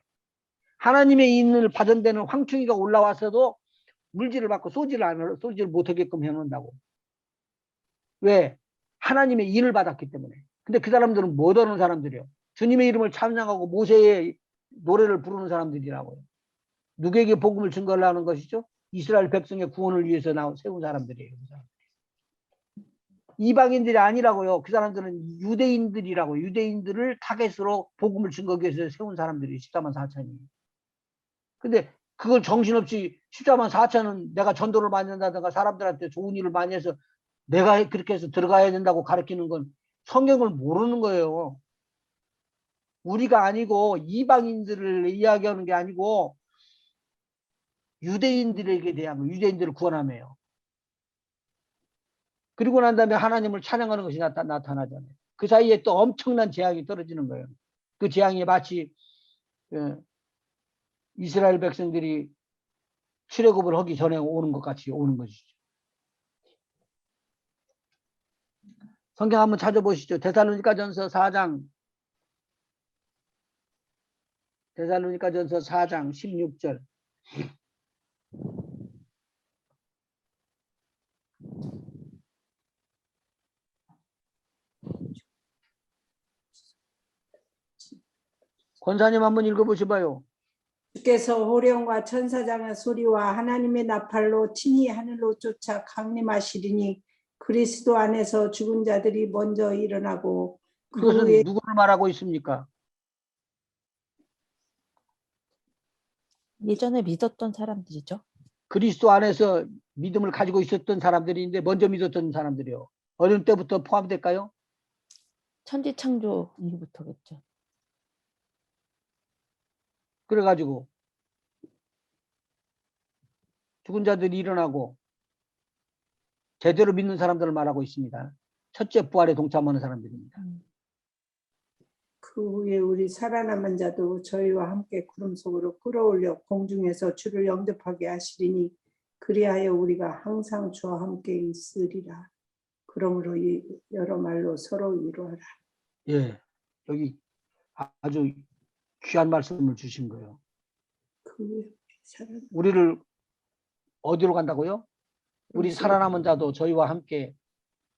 하나님의 인을 받은 데는 황충이가 올라와서도 물질을 받고 쏘지를 못하게끔 해놓는다고. 왜? 하나님의 인을 받았기 때문에. 근데 그 사람들은 못 얻는 사람들이요. 주님의 이름을 찬양하고 모세의 노래를 부르는 사람들이라고요. 누구에게 복음을 증거하려는 것이죠? 이스라엘 백성의 구원을 위해서 세운 사람들이에요. 이방인들이 아니라고요. 그 사람들은 유대인들이라고. 유대인들을 타겟으로 복음을 증거하기 위해서 세운 사람들이 14만 4천이. 근데 그걸 정신없이 14만 4천은 내가 전도를 많이 한다든가 사람들한테 좋은 일을 많이 해서 내가 그렇게 해서 들어가야 된다고 가르치는 건 성경을 모르는 거예요. 우리가 아니고 이방인들을 이야기하는 게 아니고 유대인들에게 대한 유대인들을 구원하며요. 그리고 난 다음에 하나님을 찬양하는 것이 나타나잖아요. 그 사이에 또 엄청난 재앙이 떨어지는 거예요. 그 재앙이 마치 이스라엘 백성들이 출애굽을 하기 전에 오는 것 같이 오는 것이죠. 성경 한번 찾아보시죠. 데살로니가전서 4장 데살로니가전서 4장 16절. 권사님 한번 읽어보셔봐요. 주께서 호령과 천사장의 소리와 하나님의 나팔로 친히 하늘로 쫓아 강림하시리니 그리스도 안에서 죽은 자들이 먼저 일어나고 그 이것은 후에 누구를 말하고 있습니까? 예전에 믿었던 사람들이죠. 그리스도 안에서 믿음을 가지고 있었던 사람들인데 먼저 믿었던 사람들이요. 어느 때부터 포함될까요? 천지 창조 이후부터겠죠. 그래가지고 죽은 자들이 일어나고 제대로 믿는 사람들을 말하고 있습니다. 첫째 부활에 동참하는 사람들입니다. 그 후에 우리 살아남은 자도 저희와 함께 구름 속으로 끌어올려 공중에서 주를 영접하게 하시리니 그리하여 우리가 항상 주와 함께 있으리라. 그러므로 이 여러 말로 서로 위로하라. 예, 여기 아주 귀한 말씀을 주신 거예요. 그 후에 살아남은 우리를 어디로 간다고요? 우리 살아남은 자도 저희와 함께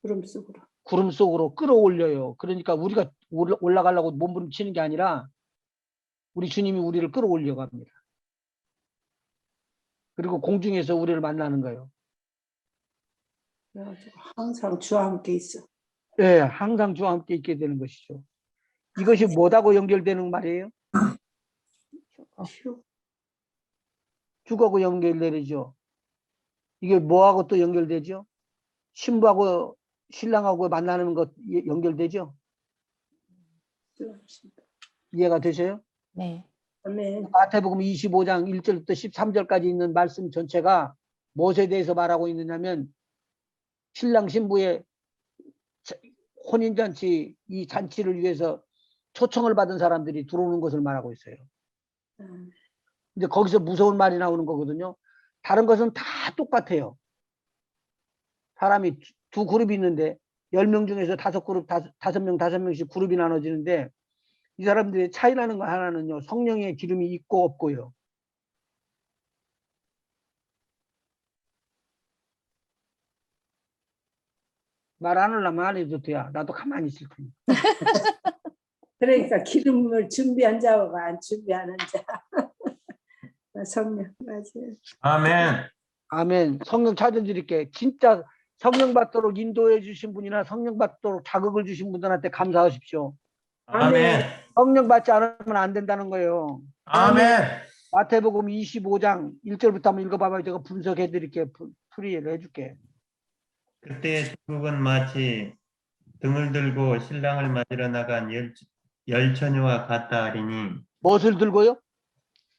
구름 속으로. 구름 속으로 끌어올려요. 그러니까 우리가 올라가려고 몸부림치는 게 아니라 우리 주님이 우리를 끌어올려 갑니다. 그리고 공중에서 우리를 만나는 거예요. 그래가지고 항상 주와 함께 있어. 예, 항상 주와 함께 있게 되는 것이죠. 이것이 뭐하고 연결되는 말이에요? 휴. 죽하고 연결되죠. 이게 뭐하고 또 연결되죠? 신부하고 신랑하고 만나는 것 연결되죠? 이해가 되세요? 네. 아멘. 마태복음 25장 1절부터 13절까지 있는 말씀 전체가 무엇에 대해서 말하고 있느냐면 신랑 신부의 혼인잔치 이 잔치를 위해서 초청을 받은 사람들이 들어오는 것을 말하고 있어요. 근데 거기서 무서운 말이 나오는 거거든요. 다른 것은 다 똑같아요. 사람이 두 그룹이 있는데 10명 중에서 5그룹, 5명, 5명씩 그룹이 나눠지는데 이 사람들의 차이 나는 거 하나는요. 성령의 기름이 있고 없고요. 말 안 하려면 안 해도 돼야. 나도 가만히 있을 테니. 그러니까 기름을 준비한 자와 안 준비하는 자. 성령 맞아요. 아멘. 아멘. 성령 찾아드릴게. 진짜 성령 받도록 인도해 주신 분이나 성령 받도록 자극을 주신 분들한테 감사하십시오. 아멘. 성령 받지 않으면 안 된다는 거예요. 아멘. 마태복음 25장 1절부터 한번 읽어봐봐요. 제가 분석해 드릴게. 풀이를 해줄게. 그때 중국은 마치 등을 들고 신랑을 맞으러 나간 열 처녀와 같다 하리니 무엇을 들고요?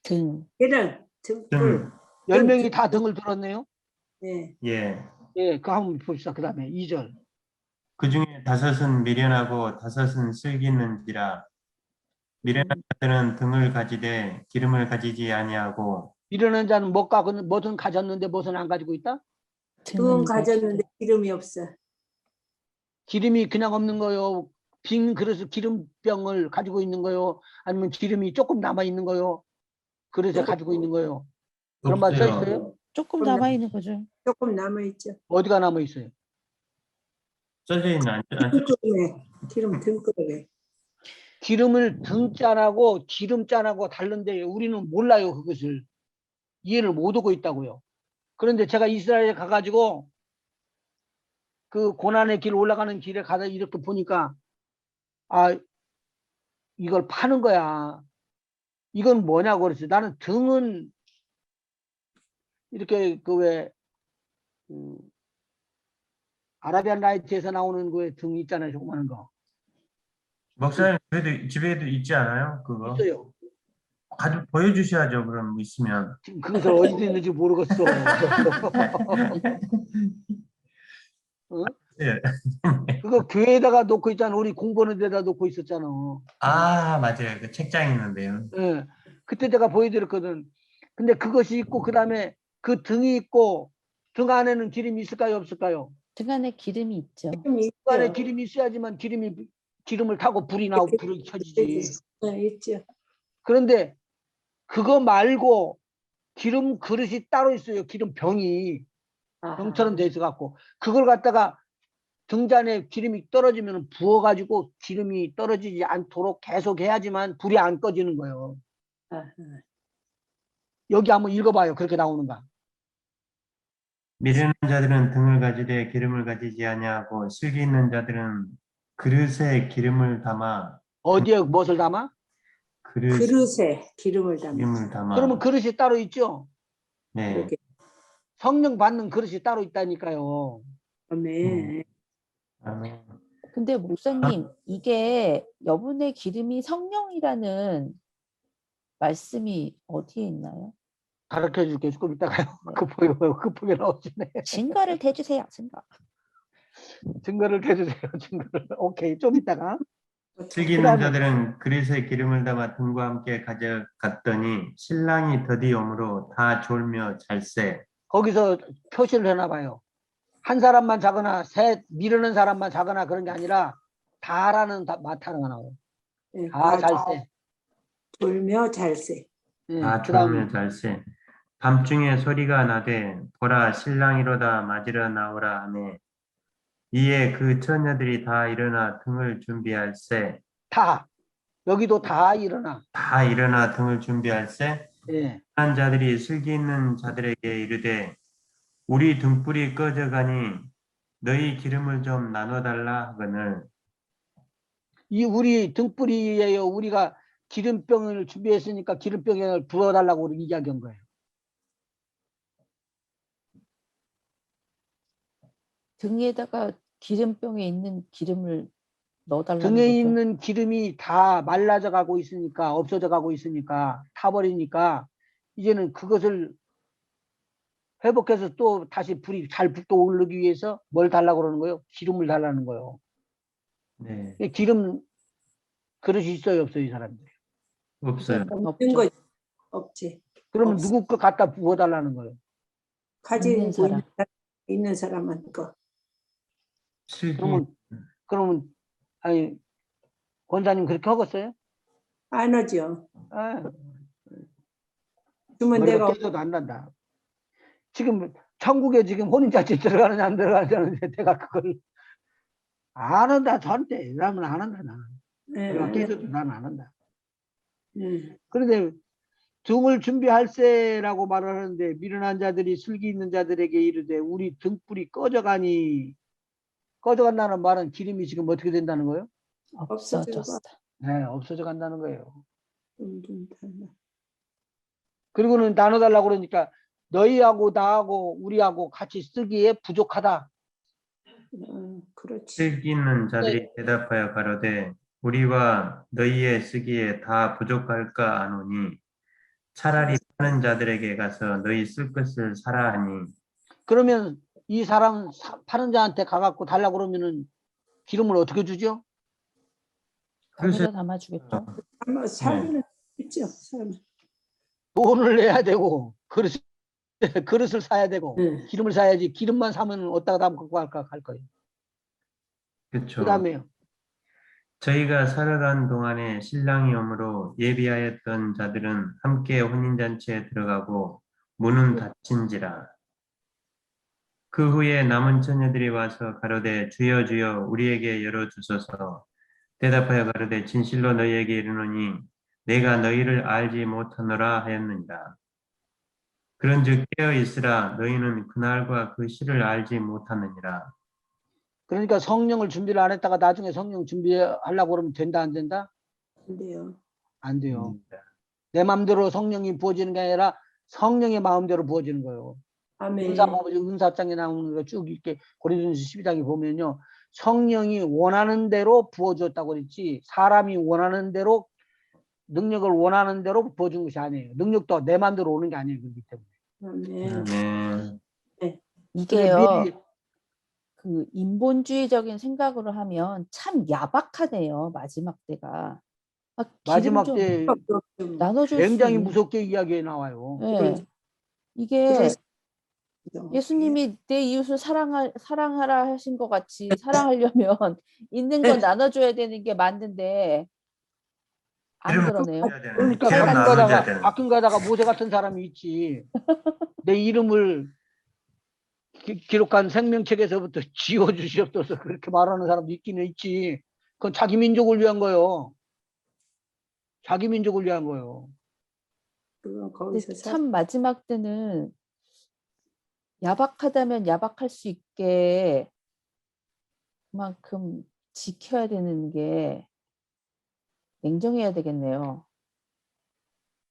등. 얘는 등불. 10명이 다 등을 들었네요. 네. 예. 예, 그거 한번 봅시다. 그 다음에 2절. 그 중에 5은 미련하고 5은 슬기 있는지라 미련한 자들은 등을 가지되 기름을 가지지 아니하고 이러는 자는 무엇은 가졌는데 무엇은 안 가지고 있다? 등은 가졌는데 기름이 없어. 기름이 그냥 없는 거요. 빈 그릇에 기름병을 가지고 있는 거요. 아니면 기름이 조금 남아 있는 거요. 그릇에 가지고 있는 거요. 그런 말 써 없어요. 있어요? 조금 남아 있는 거죠. 조금 남아 있죠. 어디가 남아 있어요? 써져 있는 안 등불에 기름 등불에. 기름을 등잔하고 기름잔하고 다른데 우리는 몰라요. 그것을 이해를 못 하고 있다고요. 그런데 제가 이스라엘에 가가지고 그 고난의 길 올라가는 길에 가다 이렇게 보니까 아 이걸 파는 거야. 이건 뭐냐고 그랬어요. 나는 등은 이렇게 그 왜 아라비안 라이트에서 나오는 그 등 있잖아요. 조그마한 거. 목사님 집에도 있지 않아요? 그거 있어요. 가지고 보여주셔야죠. 그럼 있으면. 지금 그것을 어디서 있는지 모르겠어. 어? 예. 그거 교회에다가 놓고 있잖아. 우리 공부하는 데다 놓고 있었잖아. 아 맞아요. 그 책장 있는데요. 예. 그때 제가 보여드렸거든. 근데 그것이 있고 그 다음에 그 등이 있고 등 안에는 기름이 있을까요? 없을까요? 등 안에 기름이 있죠. 기름이 등 안에 있죠. 기름이 있어야지만 기름을 타고 불이 나오고 불이 켜지지. 네, 있죠. 그런데 그거 말고 기름 그릇이 따로 있어요. 기름 병이 아하. 병처럼 돼 있어 갖고 그걸 갖다가 등잔에 기름이 떨어지면 부어가지고 기름이 떨어지지 않도록 계속 해야지만 불이 안 꺼지는 거예요. 아하. 여기 한번 읽어봐요. 그렇게 나오는가? 미련한 자들은 등을 가지되 기름을 가지지 아니하고 슬기 있는 자들은 그릇에 기름을 담아 어디에 무엇을 담아? 그릇에 기름을 담아. 기름을 담아. 그러면 그릇이 따로 있죠. 네. 그렇게. 성령 받는 그릇이 따로 있다니까요. 아멘. 아멘. 근데 목사님, 이게 여분의 기름이 성령이라는 말씀이 어디에 있나요? 가르쳐 줄게. 조금 이따가요. 네. 급하게 나오시네. 증거를 대주세요. 증거. 증거를 대주세요. 증거를. 오케이. 좀 이따가. 슬기 있는 그다음에 자들은 그릇에 기름을 담아 등과 함께 가져갔더니 신랑이 더디 오므로 다 졸며 잘세. 거기서 표시를 해놔 봐요. 한 사람만 자거나 셋 미르는 사람만 자거나 그런 게 아니라 다라는 마타가 나와요. 네, 다 잘세. 졸며 잘세. 예, 다 그다음에 졸며 잘세. 밤중에 소리가 나되 보라 신랑이로다 맞으러 나오라 하네. 이에 그 처녀들이 다 일어나 등을 준비할세. 다 여기도 다 일어나. 다 일어나 등을 준비할세. 예. 한 자들이 슬기 있는 자들에게 이르되 우리 등불이 꺼져가니 너희 기름을 좀 나눠달라 하거늘. 이 우리 등불이에요. 우리가 기름병을 준비했으니까 기름병을 부어달라고 우리 이야기한 거예요. 등에다가 기름병에 있는 기름을 넣어달라는 등에 거죠. 있는 기름이 다 말라져 가고 있으니까 없어져 가고 있으니까 타버리니까 이제는 그것을 회복해서 또 다시 불이 잘 붙어 오르기 위해서 뭘 달라고 그러는 거예요? 기름을 달라는 거예요. 네, 기름 그릇이 있어요, 없어요, 이 사람들? 없어요. 없는 없죠. 거 없지. 그러면 없어. 누구 거 갖다 부어달라는 거예요? 가지고 사람. 있는 사람한테 거. 슬기 그러면 아니 권사님 그렇게 하겠어요? 안 하죠. 아, 주면 머리가 내가 깨져도 안 난다. 지금 천국에 지금 혼인잔치 들어가느냐 안 들어가느냐는데 내가 그걸 안 한다. 절대 나는 안 한다. 나는 머리가 깨져도 나는 안 한다. 그런데 등을 준비할세라고 말을 하는데 미련한 자들이 슬기 있는 자들에게 이르되 우리 등불이 꺼져간다는 말은 기름이 지금 어떻게 된다는 거예요? 없어졌어. 네, 없어져 간다는 거예요. 좀 달라. 그리고는 나눠달라고 그러니까 너희하고 나하고 우리하고 같이 쓰기에 부족하다. 그렇지. 슬기 있는 자들이 대답하여 가로되 우리와 너희의 쓰기에 다 부족할까 하노니 차라리 파는 자들에게 가서 너희 쓸 것을 사라 하니. 그러면 이 사람 파는 자한테 가갖고 달라고 그러면은 기름을 어떻게 주죠? 거기다 담아주겠죠. 아마 사기는 있죠. 사람. 돈을 내야 되고 그릇을 사야 되고 네. 기름을 사야지. 기름만 사면 어디다가 담고 갈까 할 거예요. 그렇죠. 그다음에요. 저희가 살아간 동안에 신랑이 오므로 예비하였던 자들은 함께 혼인잔치에 들어가고 문은 닫힌지라. 그 후에 남은 처녀들이 와서 가로되 주여 주여 우리에게 열어주소서. 대답하여 가로되 진실로 너희에게 이르노니 내가 너희를 알지 못하노라 하였느니라. 그런즉 깨어 있으라 너희는 그날과 그 시를 알지 못하느니라. 그러니까 성령을 준비를 안 했다가 나중에 성령 준비하려고 그러면 된다 안 된다? 안 돼요. 안 돼요. 내 마음대로 성령이 부어지는 게 아니라 성령의 마음대로 부어지는 거예요. 아멘. 은사장에 나오는 거 쭉 이렇게 고린도전서 12장에 보면요. 성령이 원하는 대로 부어줬다고 그랬지 사람이 원하는 대로 능력을 원하는 대로 부어준 것이 아니에요. 능력도 내 마음대로 오는 게 아니에요. 그렇기 때문에. 아멘. 이게요. 미리 그 인본주의적인 생각으로 하면 참 야박하네요. 마지막 때가. 기름 마지막 좀 때 나눠줄 수 굉장히 있는. 무섭게 이야기에 나와요. 네. 이게 예수님이 내 이웃을 사랑하라 하신 것 같이 사랑하려면 있는 건 나눠줘야 되는 게 맞는데 안 기름 그러네요. 나눠줘야 되는, 그러니까 기름 가끔 나눠줘야 가다가 되는. 가끔 가다가 모세 같은 사람이 있지. 내 이름을 기록한 생명책에서부터 지워주시옵소서 그렇게 말하는 사람도 있기는 있지. 그건 자기 민족을 위한 거요. 자기 민족을 위한 거요. 그건 근데 거기서 참 마지막 때는 야박하다면 야박할 수 있게 그만큼 지켜야 되는 게 냉정해야 되겠네요.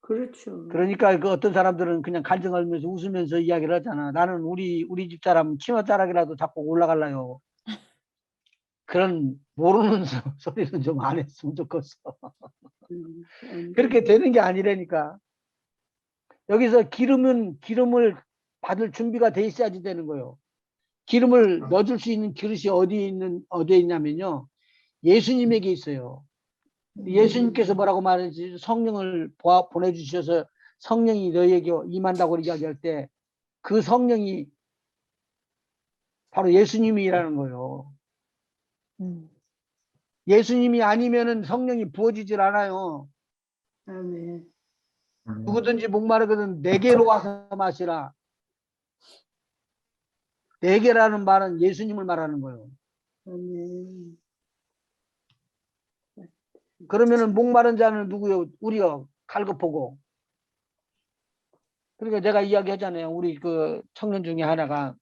그렇죠. 그러니까 그 어떤 사람들은 그냥 간증하면서 웃으면서 이야기를 하잖아. 나는 우리 집 사람 치맛자락이라도 잡고 올라갈라요. 그런 모르는 소리는 좀 안 했으면 좋겠어. 그렇게 되는 게 아니라니까. 여기서 기름을 받을 준비가 돼 있어야지 되는 거예요. 기름을 넣어줄 수 있는 그릇이 어디에 있냐면요. 예수님에게 있어요. 예수님께서 뭐라고 말했지? 성령을 보내주셔서 성령이 너희에게 임한다고 이야기할 때 그 성령이 바로 예수님이라는 거예요. 음. 예수님이 아니면은 성령이 부어지질 않아요. 아멘. 누구든지 목마르거든 내게로 와서 마시라. 내게라는 말은 예수님을 말하는 거예요. 아멘. 그러면은 목마른 자는 누구요? 우리요. 갈급하고. 그러니까 제가 이야기하잖아요. 우리 그 청년 중에 하나가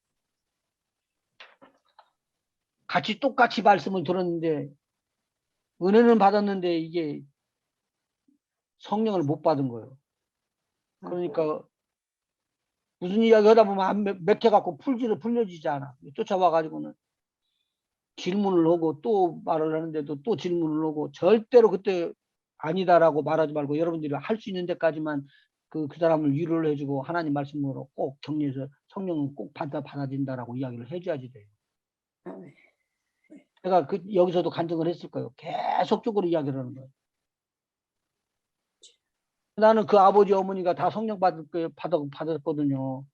같이 똑같이 말씀을 들었는데 은혜는 받았는데 이게 성령을 못 받은 거예요. 그러니까 무슨 이야기 하다 보면 안 맥혀갖고 풀려지지 않아. 쫓아와가지고는 질문을 하고 또 말을 하는데도 또 질문을 하고 절대로 그때 아니다라고 말하지 말고 여러분들이 할 수 있는 데까지만 그 사람을 위로를 해주고 하나님 말씀으로 꼭 격려해서 성령은 꼭 받아진다라고 이야기를 해줘야지 돼요. 아멘. 제가 여기서도 간증을 했을 거예요. 계속적으로 이야기를 하는 거예요. 나는 그 아버지 어머니가 다 성령 받았거든요.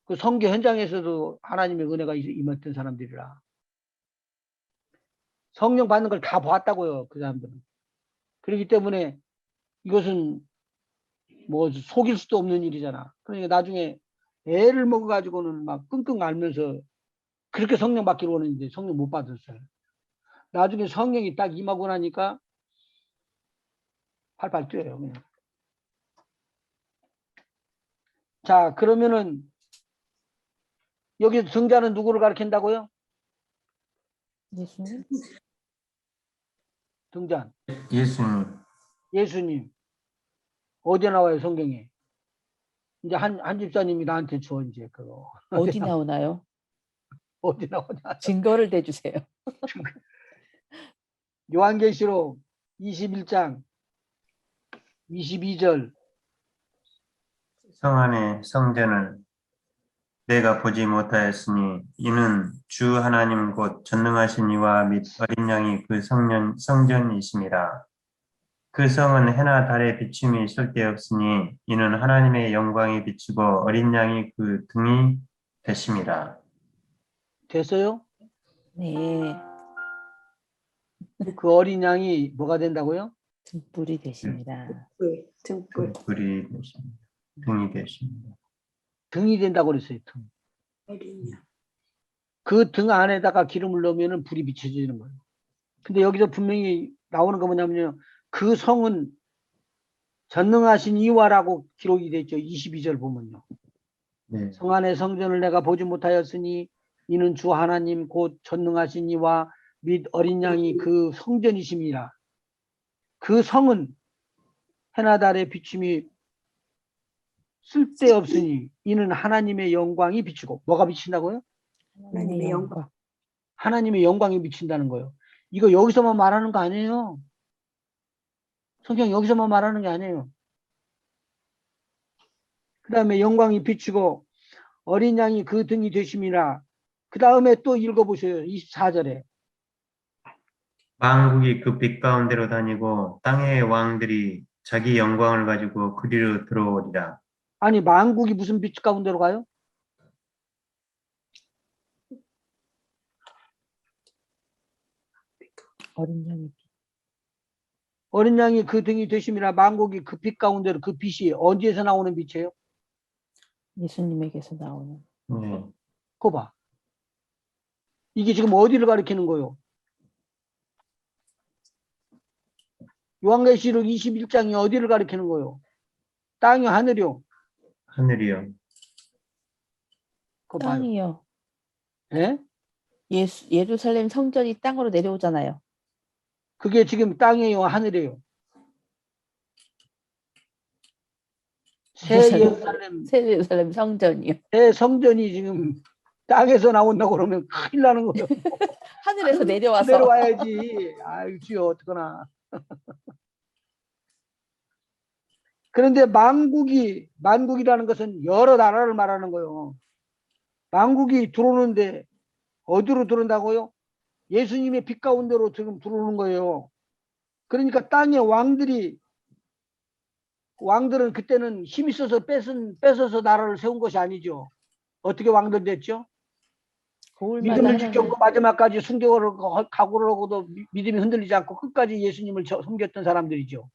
그 선교 현장에서도 하나님의 은혜가 임했던 사람들이라 성령 받는 걸 다 봤다고요. 그 사람들은. 그렇기 때문에 이것은 뭐 속일 수도 없는 일이잖아. 그러니까 나중에 애를 먹어가지고는 막 끙끙 앓면서 그렇게 성령 받기로 오는데 성령 못 받았어요. 나중에 성령이 딱 임하고 나니까 팔팔 뛰어요. 그냥. 자, 그러면은 여기 등자는 누구를 가리킨다고요? 예수님? 등잔. 예수님. 예수님. 어디에 나와요, 성경에? 이제 한 집사님이 나한테 줘, 이제 그거. 어디 나오나요? 어디 나오냐. 증거를 대주세요. 요한계시록 21장 22절. 성 안에 성전을 내가 보지 못하였으니 이는 주 하나님 곧 전능하신 이와 및 어린 양이 그 성전이심이라. 그 성은 해나 달의 비춤이 쓸데없으니 이는 하나님의 영광이 비치고 어린 양이 그 등이 되심이라. 됐어요? 네. 그 어린 양이 뭐가 된다고요? 등불이 되십니다. 등불. 등불이 되십니다. 등이 되십니다. 등이 된다고 그랬어요. 등. 어린이야. 그 등 안에다가 기름을 넣으면 불이 비춰지는 거예요. 근데 여기서 분명히 나오는 거 뭐냐면요. 그 성은 전능하신 이와라고 기록이 되어 있죠. 22절 보면요. 네. 성 안의 성전을 내가 보지 못하였으니 이는 주 하나님 곧 전능하신 이와 및 어린 양이 그 성전이심이라. 그 성은 해나 달의 비춤이 쓸데없으니 이는 하나님의 영광이 비치고 뭐가 비친다고요? 하나님의 영광. 하나님의 영광이 비친다는 거예요. 이거 여기서만 말하는 거 아니에요. 성경 여기서만 말하는 게 아니에요. 그 다음에 영광이 비치고 어린 양이 그 등이 되심이라. 그 다음에 또 읽어보세요. 24절에. 만국이 그 빛 가운데로 다니고 땅의 왕들이 자기 영광을 가지고 그리로 들어오리라. 아니 만국이 무슨 빛 가운데로 가요? 어린 양의 빛. 어린 양이 그 등이 되심이라 만국이 그 빛 가운데로 그 빛이 어디에서 나오는 빛이에요? 예수님에게서 나오는. 네. 그거 봐. 이게 지금 어디를 가리키는 거예요? 요한계시록 21장이 어디를 가리키는 거예요? 땅이 하늘이요. 하늘이요. 그거 봐요. 땅이요. 예? 예루살렘 성전이 땅으로 내려오잖아요. 그게 지금 땅이에요, 하늘이에요. 새 예루살렘, 새 예루살렘 성전이요. 새 성전이 지금 땅에서 나온다고 그러면 큰일 나는 거예요. 하늘에서 내려와서. 내려와야지. 아유, 주여, 어떡하나. 그런데 만국이라는 것은 여러 나라를 말하는 거예요. 만국이 들어오는데 어디로 들어온다고요? 예수님의 빛 가운데로 지금 들어오는 거예요. 그러니까 땅의 왕들은 그때는 힘 있어서 뺏어서 나라를 세운 것이 아니죠. 어떻게 왕들 됐죠? 거울마다 믿음을 하나님. 지켰고 마지막까지 순교를 각오를 하고도 믿음이 흔들리지 않고 끝까지 예수님을 섬겼던 사람들이죠.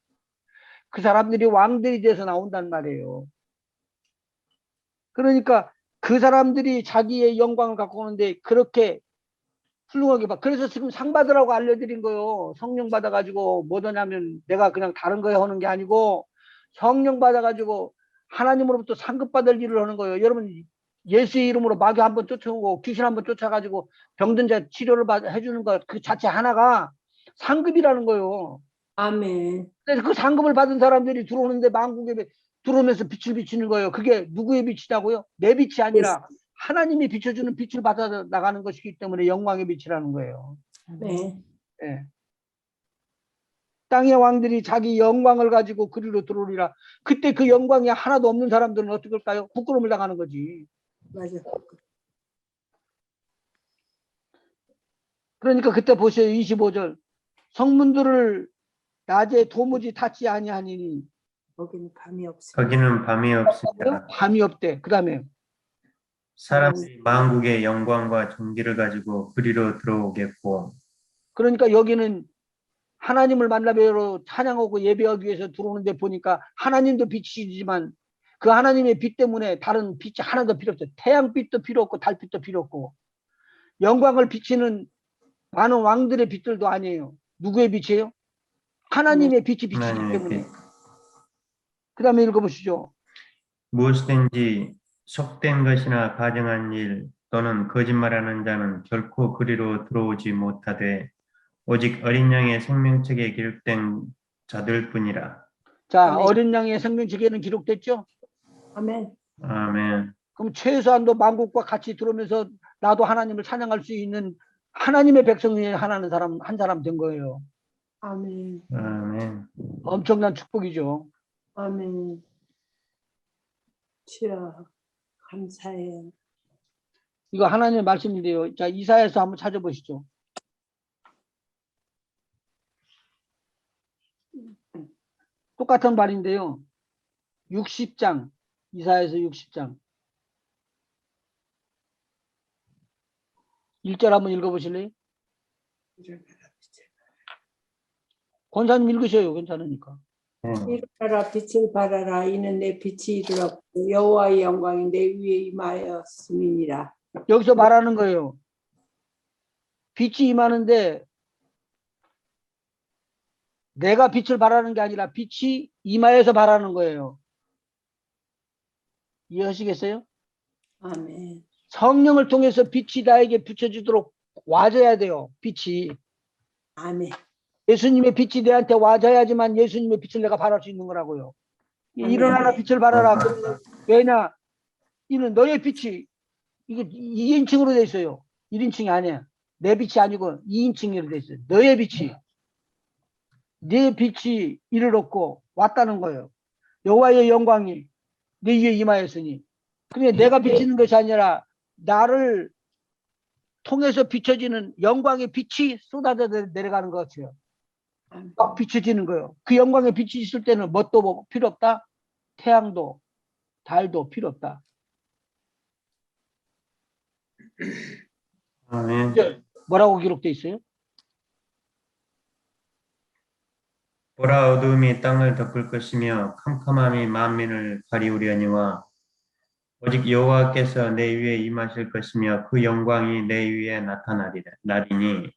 그 사람들이 왕들이 돼서 나온단 말이에요. 그러니까 그 사람들이 자기의 영광을 갖고 오는데 그렇게 훌륭하게 봐. 그래서 지금 상 받으라고 알려드린 거예요. 성령 받아가지고 뭐더냐면 내가 그냥 다른 거에 하는 게 아니고 성령 받아가지고 하나님으로부터 상급 받을 일을 하는 거예요. 여러분 예수의 이름으로 마귀 한번 쫓아오고 귀신 한번 쫓아가지고 병든 자 치료를 해주는 것 그 자체 하나가 상급이라는 거예요. 아멘. 그래서 그 상급을 받은 사람들이 들어오는데 만국에 들어오면서 빛을 비치는 거예요. 그게 누구의 빛이냐고요? 내 빛이 아니라 하나님이 비춰주는 빛을 받아 나가는 것이기 때문에 영광의 빛이라는 거예요. 네. 예. 땅의 왕들이 자기 영광을 가지고 그리로 들어오리라. 그때 그 영광이 하나도 없는 사람들은 어떻게 할까요? 부끄러움을 당하는 거지. 맞아. 그러니까 그때 보세요. 25절. 성문들을 낮에 도무지 닫지 아니하니니. 거기는 밤이 없어요. 거기는 밤이 없습니다. 밤이 없대. 그 다음에 사람들이 만국의 영광과 존귀를 가지고 그리로 들어오겠고 그러니까 여기는 하나님을 만나뵈러 찬양하고 예배하기 위해서 들어오는데 보니까 하나님도 빛이지만 그 하나님의 빛 때문에 다른 빛이 하나도 필요 없어요. 태양빛도 필요 없고 달빛도 필요 없고 영광을 비치는 많은 왕들의 빛들도 아니에요. 누구의 빛이에요? 하나님의 빛이 비치기 하나님의 때문에. 빛. 그 다음에 읽어보시죠. 무엇이든지 속된 것이나 가증한 일 또는 거짓말하는 자는 결코 그리로 들어오지 못하되 오직 어린 양의 생명책에 기록된 자들뿐이라. 자, 아멘. 어린 양의 생명책에는 기록됐죠? 아멘. 아멘. 그럼 최소한도 만국과 같이 들어오면서 나도 하나님을 찬양할 수 있는 하나님의 백성 중에 한 사람 된 거예요. 아멘. 아멘. 엄청난 축복이죠. 아멘. 주여 감사해요. 이거 하나님의 말씀인데요. 자, 이사야서 한번 찾아보시죠. 똑같은 말인데요. 60장, 이사야서 60장. 1절 한번 읽어보실래요? 권사님 읽으셔요. 괜찮으니까. 일어나라 빛을 발하라 이는 내 빛이 이르렀고 여호와의 영광이 내 위에 임하였음이니라. 여기서 말하는 거예요. 빛이 임하는데 내가 빛을 발하는 게 아니라 빛이 임하여서 발하는 거예요. 이해하시겠어요? 아멘. 성령을 통해서 빛이 나에게 비춰지도록 와줘야 돼요. 빛이. 아멘. 예수님의 빛이 내한테 와줘야지만 예수님의 빛을 내가 발할 수 있는 거라고요. 아멘. 일어나라 빛을 발하라. 왜냐? 이는 너의 빛이 이게 2인칭으로 돼 있어요. 1인칭이 아니야. 내 빛이 아니고 2인칭으로 돼 있어요. 너의 빛이. 네 빛이 이르렀고 왔다는 거예요. 여호와의 영광이 내 위에 임하였으니. 그게 내가 비치는 것이 아니라 나를 통해서 비춰지는 영광의 빛이 쏟아져 내려가는 것 같아요. 막 비춰지는 거예요. 그 영광의 빛이 있을 때는 뭣도 필요 없다. 태양도 달도 필요 없다. 아멘. 뭐라고 기록돼 있어요? 보라 어두움이 땅을 덮을 것이며 캄캄함이 만민을 가리우려니와 오직 여호와께서 내 위에 임하실 것이며 그 영광이 내 위에 나타나리니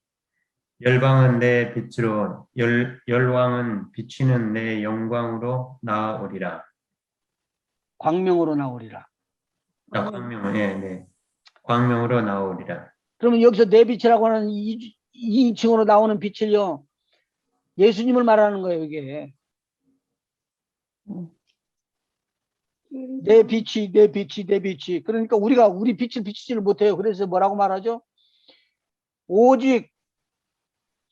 열방은 내 빛으로 열왕은 비치는 내 영광으로 나아오리라. 광명으로 나오리라. 광명, 예, 네. 광명으로 나오리라. 그러면 여기서 내 빛이라고 하는 2인칭으로 나오는 빛을요, 예수님을 말하는 거예요, 이게. 내 빛이, 내 빛이, 내 빛이. 그러니까 우리가 우리 빛을 비치지를 못해요. 그래서 뭐라고 말하죠? 오직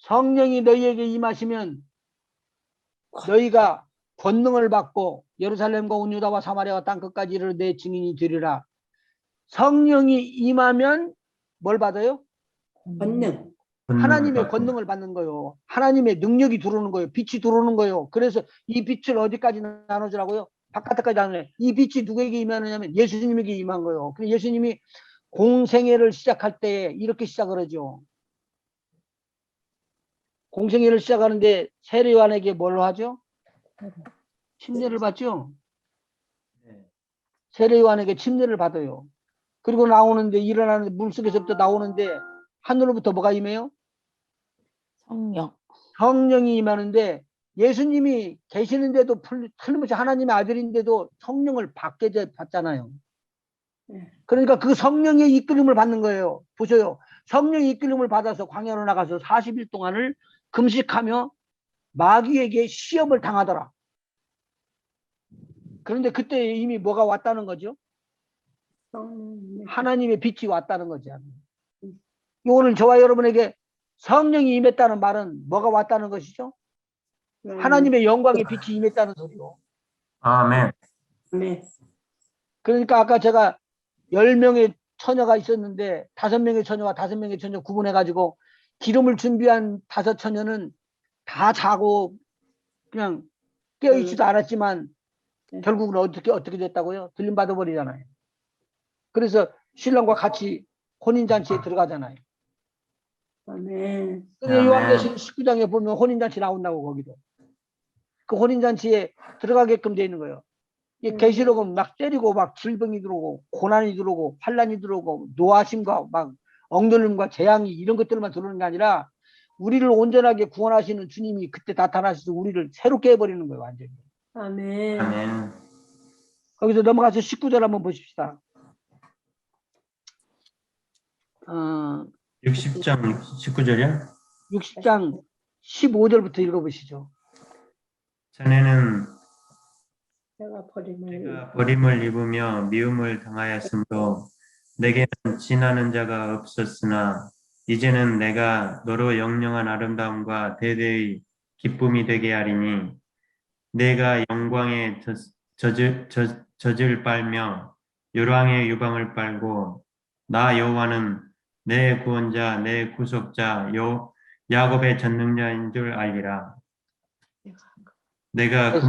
성령이 너희에게 임하시면 너희가 권능을 받고 예루살렘과 온 유다와 사마리아와 땅끝까지 이르러 내 증인이 되리라. 성령이 임하면 뭘 받아요? 권능. 하나님의 권능을 받는 거예요. 하나님의 능력이 들어오는 거예요. 빛이 들어오는 거예요. 그래서 이 빛을 어디까지 나눠주라고요? 바깥까지 나눠요. 이 빛이 누구에게 임하느냐면 예수님에게 임한 거예요. 그래서 예수님이 공생애를 시작할 때 이렇게 시작을 하죠. 공생애를 시작하는데 세례요한에게 뭘로 하죠? 침례를 받죠. 세례요한에게 침례를 받아요. 그리고 나오는데 일어나는데 물속에서부터 나오는데 하늘로부터 뭐가 임해요? 성령. 성령이 임하는데 예수님이 계시는데도 틀림없이 하나님의 아들인데도 성령을 받잖아요. 그러니까 그 성령의 이끌림을 받는 거예요. 보세요. 성령의 이끌림을 받아서 광야로 나가서 40일 동안을 금식하며 마귀에게 시험을 당하더라. 그런데 그때 이미 뭐가 왔다는 거죠? 하나님의 빛이 왔다는 거죠. 오늘 저와 여러분에게 성령이 임했다는 말은 뭐가 왔다는 것이죠? 하나님의 영광의 빛이 임했다는 소리요. 아멘. 네. 그러니까 아까 제가 10명의 처녀가 있었는데 5명의 처녀와 5명의 처녀 구분해가지고 기름을 준비한 5 처녀는 다 자고 그냥 깨어있지도 않았지만 결국은 어떻게 됐다고요? 들림 받아버리잖아요. 그래서 신랑과 같이 혼인잔치에 들어가잖아요. 네. 근데 요한계시록 19장에 보면 혼인잔치 나온다고 거기도. 그 혼인잔치에 들어가게끔 돼 있는 거예요. 이 계시록은 막 때리고 막 질병이 들어오고 고난이 들어오고 환란이 들어오고 노하심과 막 억눌림과 재앙이 이런 것들만 들어오는 게 아니라 우리를 온전하게 구원하시는 주님이 그때 나타나셔서 우리를 새롭게 해버리는 거예요. 완전히. 아멘. 아멘. 거기서 넘어가서 19절 한번 보십시다. 60장 19절이요? 60장 15절부터 읽어보시죠. 전에는 내가 내가 버림을 입으며 미움을 당하였으므로 내게는 지나는 자가 없었으나 이제는 내가 너로 영영한 아름다움과 대대의 기쁨이 되게 하리니 내가 영광의 젖을 빨며 열왕의 유방을 빨고 나 여호와는 내 구원자 내 구속자 야곱의 전능자인 줄 알리라. 내가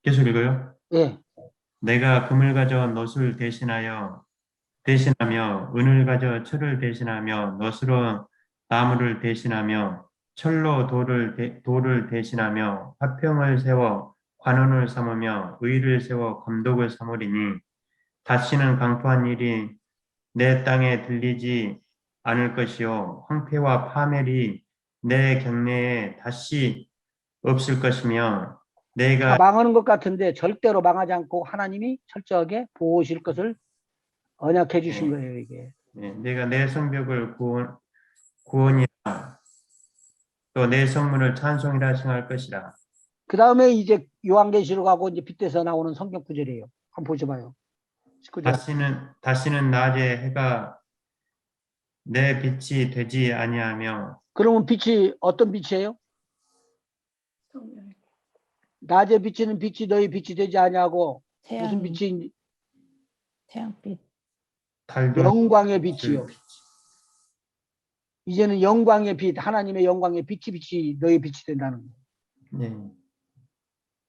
계속 읽어요. 예. 내가 금을 가져 놋을 대신하며 은을 가져 철을 대신하며 놋으로 나무를 대신하며 철로 돌을 대신하며 화평을 세워 관원을 삼으며 의를 세워 감독을 삼으리니 다시는 강포한 일이 내 땅에 들리지 않을 것이요 황폐와 파멸이 내 경내에 다시 없을 것이며 내가 망하는 것 같은데 절대로 망하지 않고 하나님이 철저하게 보호하실 것을 언약해 주신 거예요. 이게. 내가 내 성벽을 구원이라 또 내 성문을 찬송이라 칭할 것이라. 그 다음에 이제 요한계시록하고 이제 빗대서 나오는 성경 구절이에요. 한번 보셔봐요. 19절. 다시는 낮에 해가 내 빛이 되지 아니하며. 그러면 빛이 어떤 빛이에요? 낮에 비치는 빛이 너희 빛이 되지 아니하고 무슨 빛이? 태양빛. 영광의 빛이요. 이제는 영광의 빛, 하나님의 영광의 빛이 너희 빛이 된다는 거예요. 네.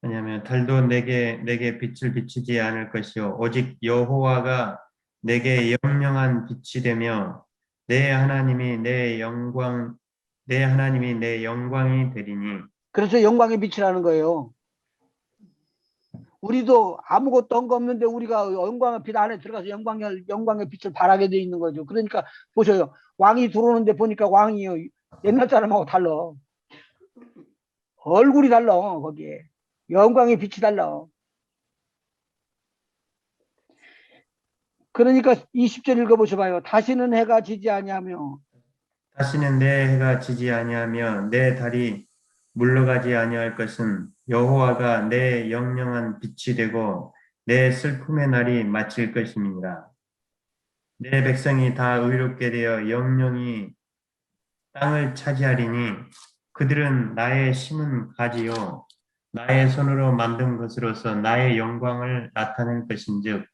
왜냐하면 달도 내게 빛을 비추지 않을 것이요 오직 여호와가 내게 영영한 빛이 되며 내 하나님이 내 영광 내 하나님이 내 영광이 되리니 그래서 영광의 빛이라는 거예요. 우리도 아무것도 한 거 없는데 우리가 영광의 빛 안에 들어가서 영광의 빛을 발하게 돼 있는 거죠. 그러니까 보셔요. 왕이 들어오는데 보니까 왕이요. 옛날 사람하고 달라. 얼굴이 달라. 거기에. 영광의 빛이 달라. 그러니까 20절 읽어보셔봐요. 다시는 해가 지지 아니하며 다시는 내 해가 지지 아니하며 내 달이 물러가지 아니할 것은 여호와가 내 영영한 빛이 되고 내 슬픔의 날이 마칠 것임이니라. 내 백성이 다 의롭게 되어 영영이 땅을 차지하리니 그들은 나의 심은 가지요 나의 손으로 만든 것으로서 나의 영광을 나타낼 것인즉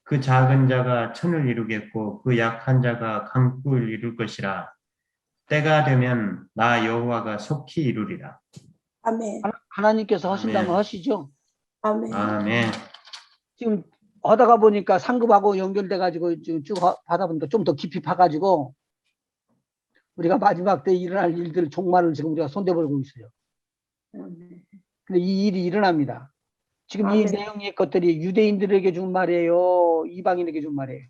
그 작은 자가 천을 이루겠고 그 약한 자가 강국을 이룰 것이라. 때가 되면 나 여호와가 속히 이루리라. 아멘. 하나님께서 하신다면 아멘. 하시죠. 아멘. 아멘. 지금 하다가 보니까 상급하고 연결돼 가지고 쭉 하다 보니까 좀 더 깊이 파가지고 우리가 마지막 때 일어날 일들 종말을 지금 우리가 손대버리고 있어요. 아멘. 근데 이 일이 일어납니다. 지금 이 아멘. 내용의 것들이 유대인들에게 준 말이에요, 이방인에게 준 말이에요.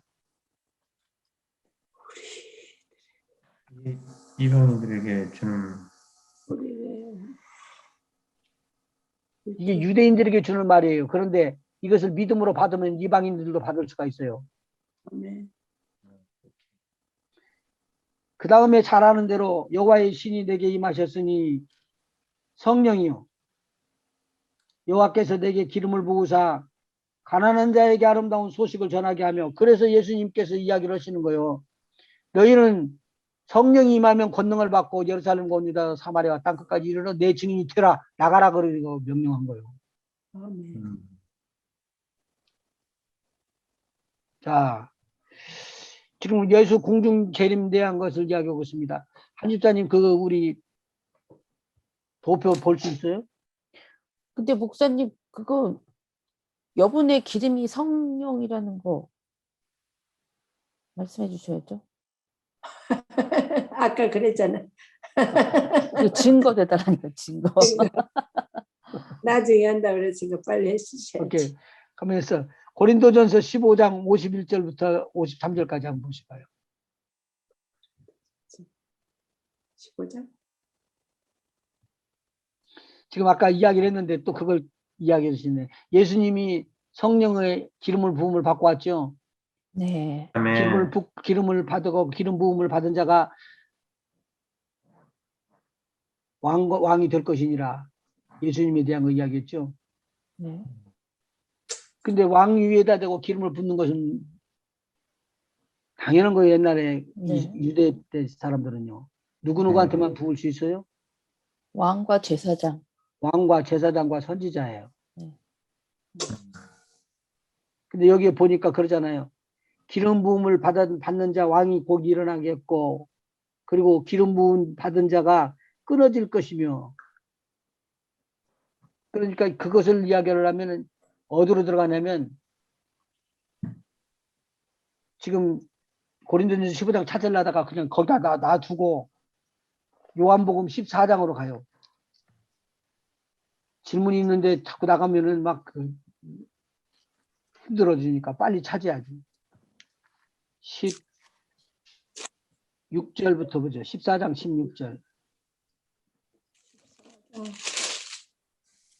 이방인들에게 주는 우리를 이게 유대인들에게 주는 말이에요. 그런데 이것을 믿음으로 받으면 이방인들도 받을 수가 있어요. 아멘. 그 다음에 잘 아는 대로 여호와의 신이 내게 임하셨으니 성령이요 여호와께서 내게 기름을 부으사 가난한 자에게 아름다운 소식을 전하게 하며, 그래서 예수님께서 이야기를 하시는 거예요. 너희는 성령이 임하면 권능을 받고 예루살렘과 온 유다 사마리아 땅끝까지 이르러 내 증인이 되라. 나가라 그러고 명령한 거예요. 아멘. 자, 지금 예수 공중 재림 대한 것을 이야기하고 있습니다. 한 집사님 그 우리 도표 볼 수 있어요? 근데 목사님 그거 여분의 기름이 성령이라는 거 말씀해 주셔야죠. 아까 그랬잖아. 그 증거 대달라니까 증거. 나중에 한다 그랬으니까 빨리 해주셔야지. 오케이. 가면서 고린도전서 15장 51절부터 53절까지 한번 보시봐요. 15장? 지금 아까 이야기를 했는데 또 그걸 이야기해 주시네. 예수님이 성령의 기름을 부음을 받고 왔죠. 네. 아멘. 기름을 받고 기름 부음을 받은 자가 왕이 될 것이니라. 예수님에 대한 거 이야기했죠. 네. 근데 왕 위에다 대고 기름을 붓는 것은 당연한 거예요. 옛날에 네. 유대 때 사람들은요. 누구한테만 부을 수 있어요? 왕과 제사장. 왕과 제사장과 선지자예요. 네. 근데 여기에 보니까 그러잖아요. 기름 부음을 받는 자 왕이 곧 일어나겠고, 그리고 기름 부음 받은 자가 끊어질 것이며, 그러니까 그것을 이야기를 하면 어디로 들어가냐면 지금 고린도전서 15장 찾으려다가 그냥 거기다 놔두고 요한복음 14장으로 가요. 질문이 있는데 자꾸 나가면은 막 힘들어지니까 빨리 찾아야지. 16절부터 보죠. 14장 16절.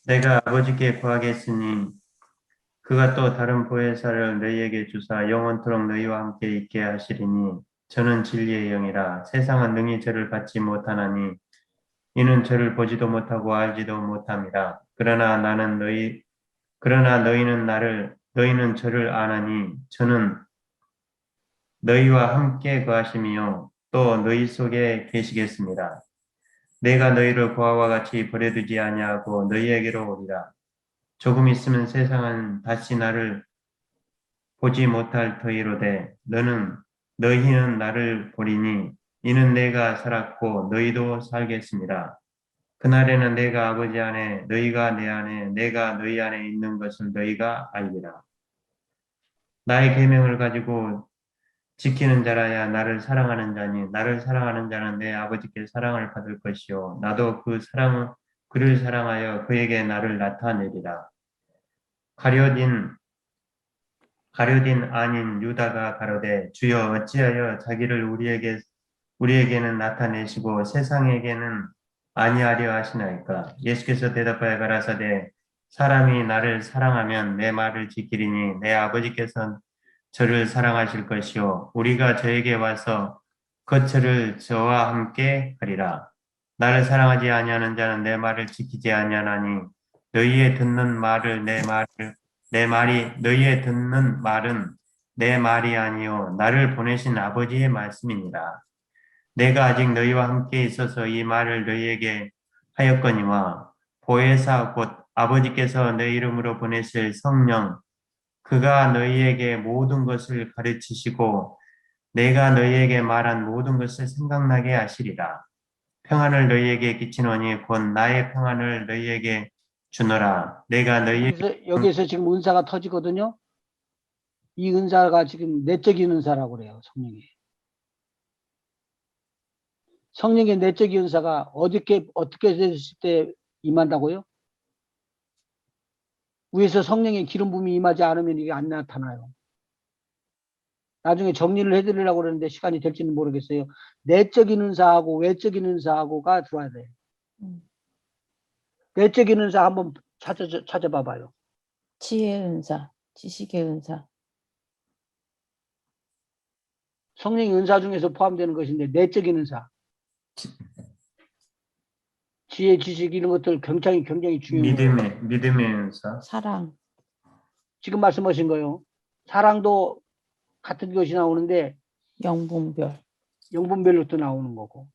내가 아버지께 구하겠으니 그가 또 다른 보혜사를 너희에게 주사 영원토록 너희와 함께 있게 하시리니 저는 진리의 영이라. 세상은 능히 저를 받지 못하나니 이는 저를 보지도 못하고 알지도 못함이라. 그러나 너희는 저를 아나니 저는 너희와 함께 거하시며 또 너희 속에 계시겠습니다. 내가 너희를 고아와 같이 버려두지 아니하고 너희에게로 오리라. 조금 있으면 세상은 다시 나를 보지 못할 터이로되 너희는 나를 보리니 이는 내가 살았고 너희도 살겠습니다. 그날에는 내가 아버지 안에 너희가 내 안에 내가 너희 안에 있는 것을 너희가 알리라. 나의 계명을 가지고 지키는 자라야 나를 사랑하는 자니 나를 사랑하는 자는 내 아버지께 사랑을 받을 것이요 나도 그를 사랑하여 그에게 나를 나타내리라. 가룟 아닌 유다가 가로되 주여 어찌하여 자기를 우리에게는 나타내시고 세상에게는 아니하려 하시나이까. 예수께서 대답하여 가라사대 사람이 나를 사랑하면 내 말을 지키리니 내 아버지께서 저를 사랑하실 것이요 우리가 저에게 와서 거처를 저와 함께 하리라. 나를 사랑하지 아니하는 자는 내 말을 지키지 아니하나니 너희의 듣는 말은 내 말이 아니요 나를 보내신 아버지의 말씀이니라. 내가 아직 너희와 함께 있어서 이 말을 너희에게 하였거니와 보혜사 곧 아버지께서 내 이름으로 보내실 성령 그가 너희에게 모든 것을 가르치시고 내가 너희에게 말한 모든 것을 생각나게 하시리라. 평안을 너희에게 끼치노니 곧 나의 평안을 너희에게 주노라. 내가 너희에게 여기서 지금 은사가 터지거든요. 이 은사가 지금 내적인 은사라고 그래요. 성령의 내적인 은사가 어떻게 됐을 때 임한다고요? 위에서 성령의 기름 부음이 임하지 않으면 이게 안 나타나요. 나중에 정리를 해드리려고 그러는데 시간이 될지는 모르겠어요. 내적인 은사하고 외적인 은사하고가 들어와야 돼요. 내적인 은사 한번 찾아봐봐요. 지혜의 은사, 지식의 은사. 성령의 은사 중에서 포함되는 것인데 내적인 은사. 지혜, 지식 이런 것들 굉장히 중요해요. 믿음의 은사. 사랑. 지금 말씀하신 거요. 사랑도 같은 것이 나오는데 영분별. 영분별로 또 나오는 거고.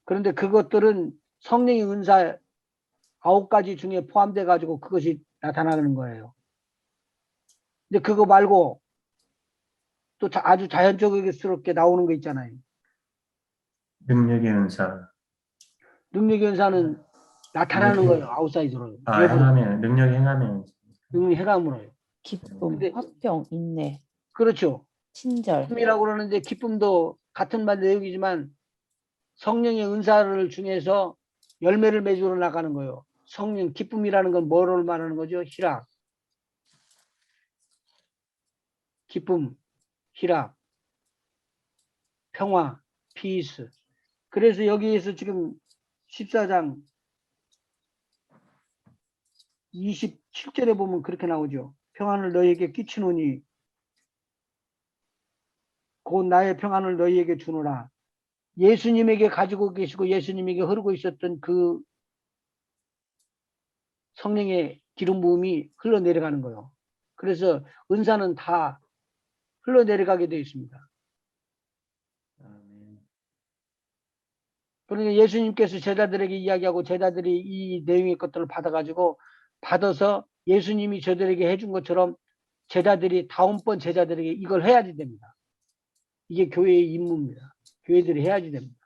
그런데 그것들은 성령의 은사 9가지 중에 포함돼 가지고 그것이 나타나는 거예요. 근데 그거 말고 또 아주 자연스럽게 나오는 거 있잖아요. 능력의 은사. 능력의 은사는 나타나는 거예요. 아웃사이드로. 능력 행함의 은사. 능력 행함으로요. 기쁨, 근데- 화평, 인내, 그렇죠. 친절. 기쁨이라고 그러는데 기쁨도 같은 말 내용이지만 성령의 은사를 중에서 열매를 맺으러 나가는 거예요. 성령 기쁨이라는 건 뭐를 말하는 거죠? 희락. 기쁨, 희락, 평화, 피스. 그래서 여기에서 지금 14장 27절에 보면 그렇게 나오죠. 평안을 너희에게 끼치노니 곧 나의 평안을 너희에게 주노라. 예수님에게 가지고 계시고 예수님에게 흐르고 있었던 그 성령의 기름 부음이 흘러내려가는 거예요. 그래서 은사는 다 흘러내려가게 되어 있습니다. 그러니까 예수님께서 제자들에게 이야기하고 제자들이 이 내용의 것들을 받아서 예수님이 저들에게 해준 것처럼 제자들이 다음번 제자들에게 이걸 해야지 됩니다. 이게 교회의 임무입니다. 교회들이 해야지 됩니다.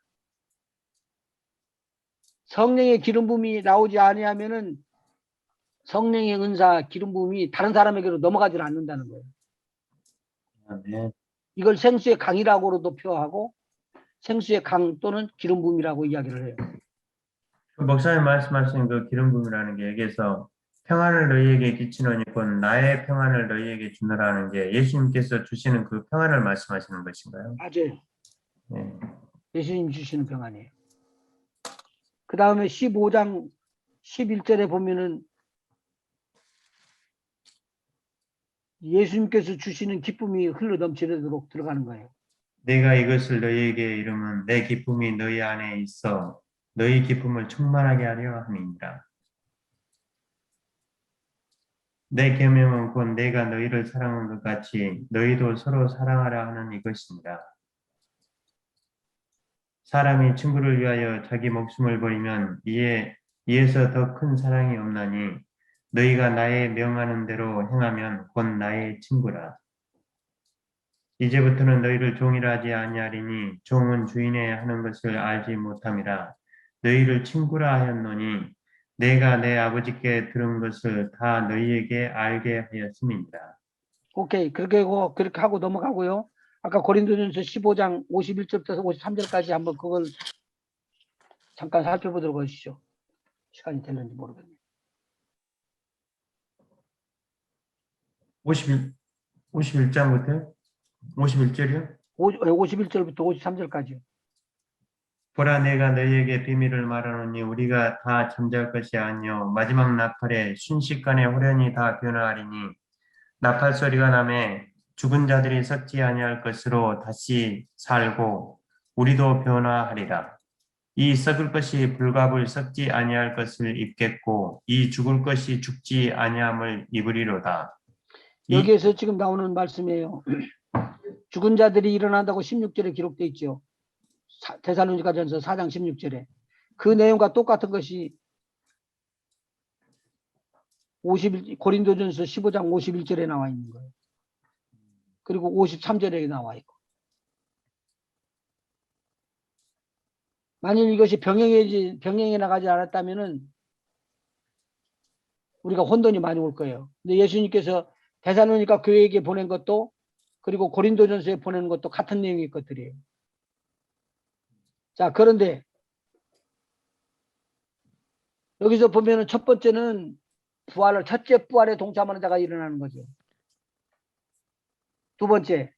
성령의 기름 부음이 나오지 아니하면은 성령의 은사 기름 부음이 다른 사람에게로 넘어가지 않는다는 거예요. 아멘. 이걸 생수의 강이라고도 표하고 생수의 강 또는 기름 부음이라고 이야기를 해요. 그 목사님 말씀하신 그 기름 부음이라는 게 여기서 평안을 너희에게 끼치노니 곧 나의 평안을 너희에게 주노라는 게 예수님께서 주시는 그 평안을 말씀하시는 것인가요? 맞아요. 네. 예수님 주시는 평안이에요. 그 다음에 15장 11절에 보면은 예수님께서 주시는 기쁨이 흘러 넘치도록 들어가는 거예요. 내가 이것을 너희에게 이름은 내 기쁨이 너희 안에 있어 너희 기쁨을 충만하게 하려 함이니라. 내 계명은 곧 내가 너희를 사랑한 것 같이 너희도 서로 사랑하라 하는 이것이니라. 사람이 친구를 위하여 자기 목숨을 버리면 이에서 더 큰 사랑이 없나니 너희가 나의 명하는 대로 행하면 곧 나의 친구라. 이제부터는 너희를 종이라 하지 아니하리니 종은 주인의 하는 것을 알지 못함이라. 너희를 친구라 하였노니 내가 내 아버지께 들은 것을 다 너희에게 알게 하였음이니라. 오케이. 그렇게 하고 넘어가고요. 아까 고린도전서 15장 51절부터 53절까지 한번 그걸 잠깐 살펴보도록 하시죠. 시간이 됐는지 모르겠네요. 51장부터요? 51절이요? 51절부터 53절까지요. 보라 내가 너희에게 비밀을 말하노니 우리가 다 잠잘 것이 아니요 마지막 나팔에 순식간에 호련히 다 변화하리니 나팔 소리가 나매 죽은 자들이 썩지 아니할 것으로 다시 살고 우리도 변화하리라. 이 썩을 것이 불갑을 썩지 아니할 것을 입겠고 이 죽을 것이 죽지 아니함을 입으리로다. 여기에서 지금 나오는 말씀이에요. 죽은 자들이 일어난다고 16절에 기록되어 있죠. 데살로니가전서 4장 16절에. 그 내용과 똑같은 것이 고린도전서 15장 51절에 나와 있는 거예요. 그리고 53절에 나와 있고. 만일 이것이 병행해 나가지 않았다면은 우리가 혼돈이 많이 올 거예요. 근데 예수님께서 데살로니가 교회에게 보낸 것도 그리고 고린도전서에 보내는 것도 같은 내용의 것들이에요. 자, 그런데 여기서 보면은 첫 번째는 첫째 부활에 동참하는 자가 일어나는 거죠. 두 번째,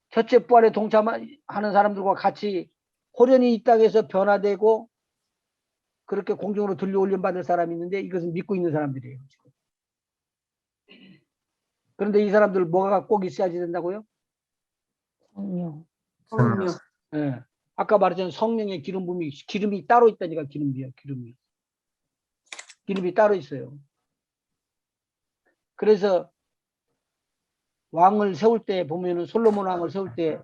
첫째 부활에 동참하는 사람들과 같이 호련히 이 땅에서 변화되고 그렇게 공중으로 들려 올림받을 사람이 있는데 이것은 믿고 있는 사람들이에요. 지금. 그런데 이 사람들 뭐가 꼭 있어야지 된다고요? 성령. 성령. 예. 아까 말했잖아요. 성령의 기름이 따로 있다니까. 기름이 따로 있어요. 그래서 왕을 세울 때 보면은 솔로몬 왕을 세울 때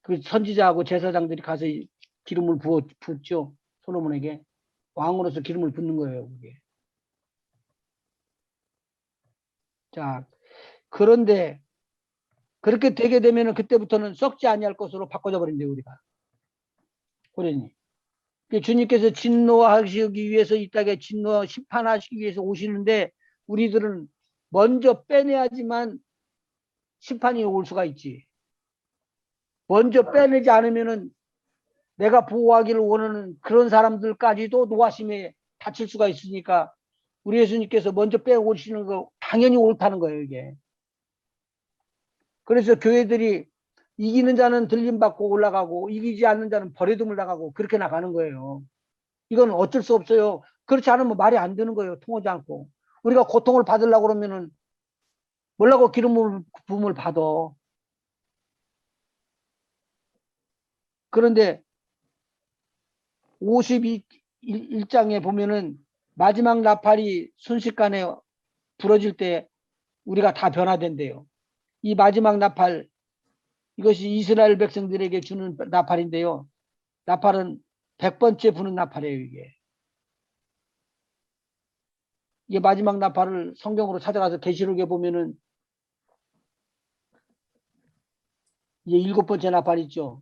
그 선지자하고 제사장들이 가서 기름을 붓죠. 솔로몬에게. 왕으로서 기름을 붓는 거예요. 그게. 자, 그런데 그렇게 되게 되면은 그때부터는 썩지 아니할 것으로 바꿔져 버린대요. 우리가. 호련히. 주님께서 진노하시기 위해서 이 땅에 심판하시기 위해서 오시는데 우리들은 먼저 빼내야지만 심판이 올 수가 있지. 먼저 빼내지 않으면은 내가 보호하기를 원하는 그런 사람들까지도 노하심에 다칠 수가 있으니까 우리 예수님께서 먼저 빼오시는 거 당연히 옳다는 거예요, 이게. 그래서 교회들이 이기는 자는 들림받고 올라가고 이기지 않는 자는 버려둠을 나가고 그렇게 나가는 거예요. 이건 어쩔 수 없어요. 그렇지 않으면 말이 안 되는 거예요. 통하지 않고. 우리가 고통을 받으려고 그러면은 뭐라고 기름 부음을 받아. 그런데 51장에 보면은 마지막 나팔이 순식간에 부러질 때 우리가 다 변화된대요. 이 마지막 나팔, 이것이 이스라엘 백성들에게 주는 나팔인데요. 나팔은 100번째 부는 나팔이에요, 이게. 이게 마지막 나팔을 성경으로 찾아가서 계시록에 보면은 이제 7번째 나팔 있죠.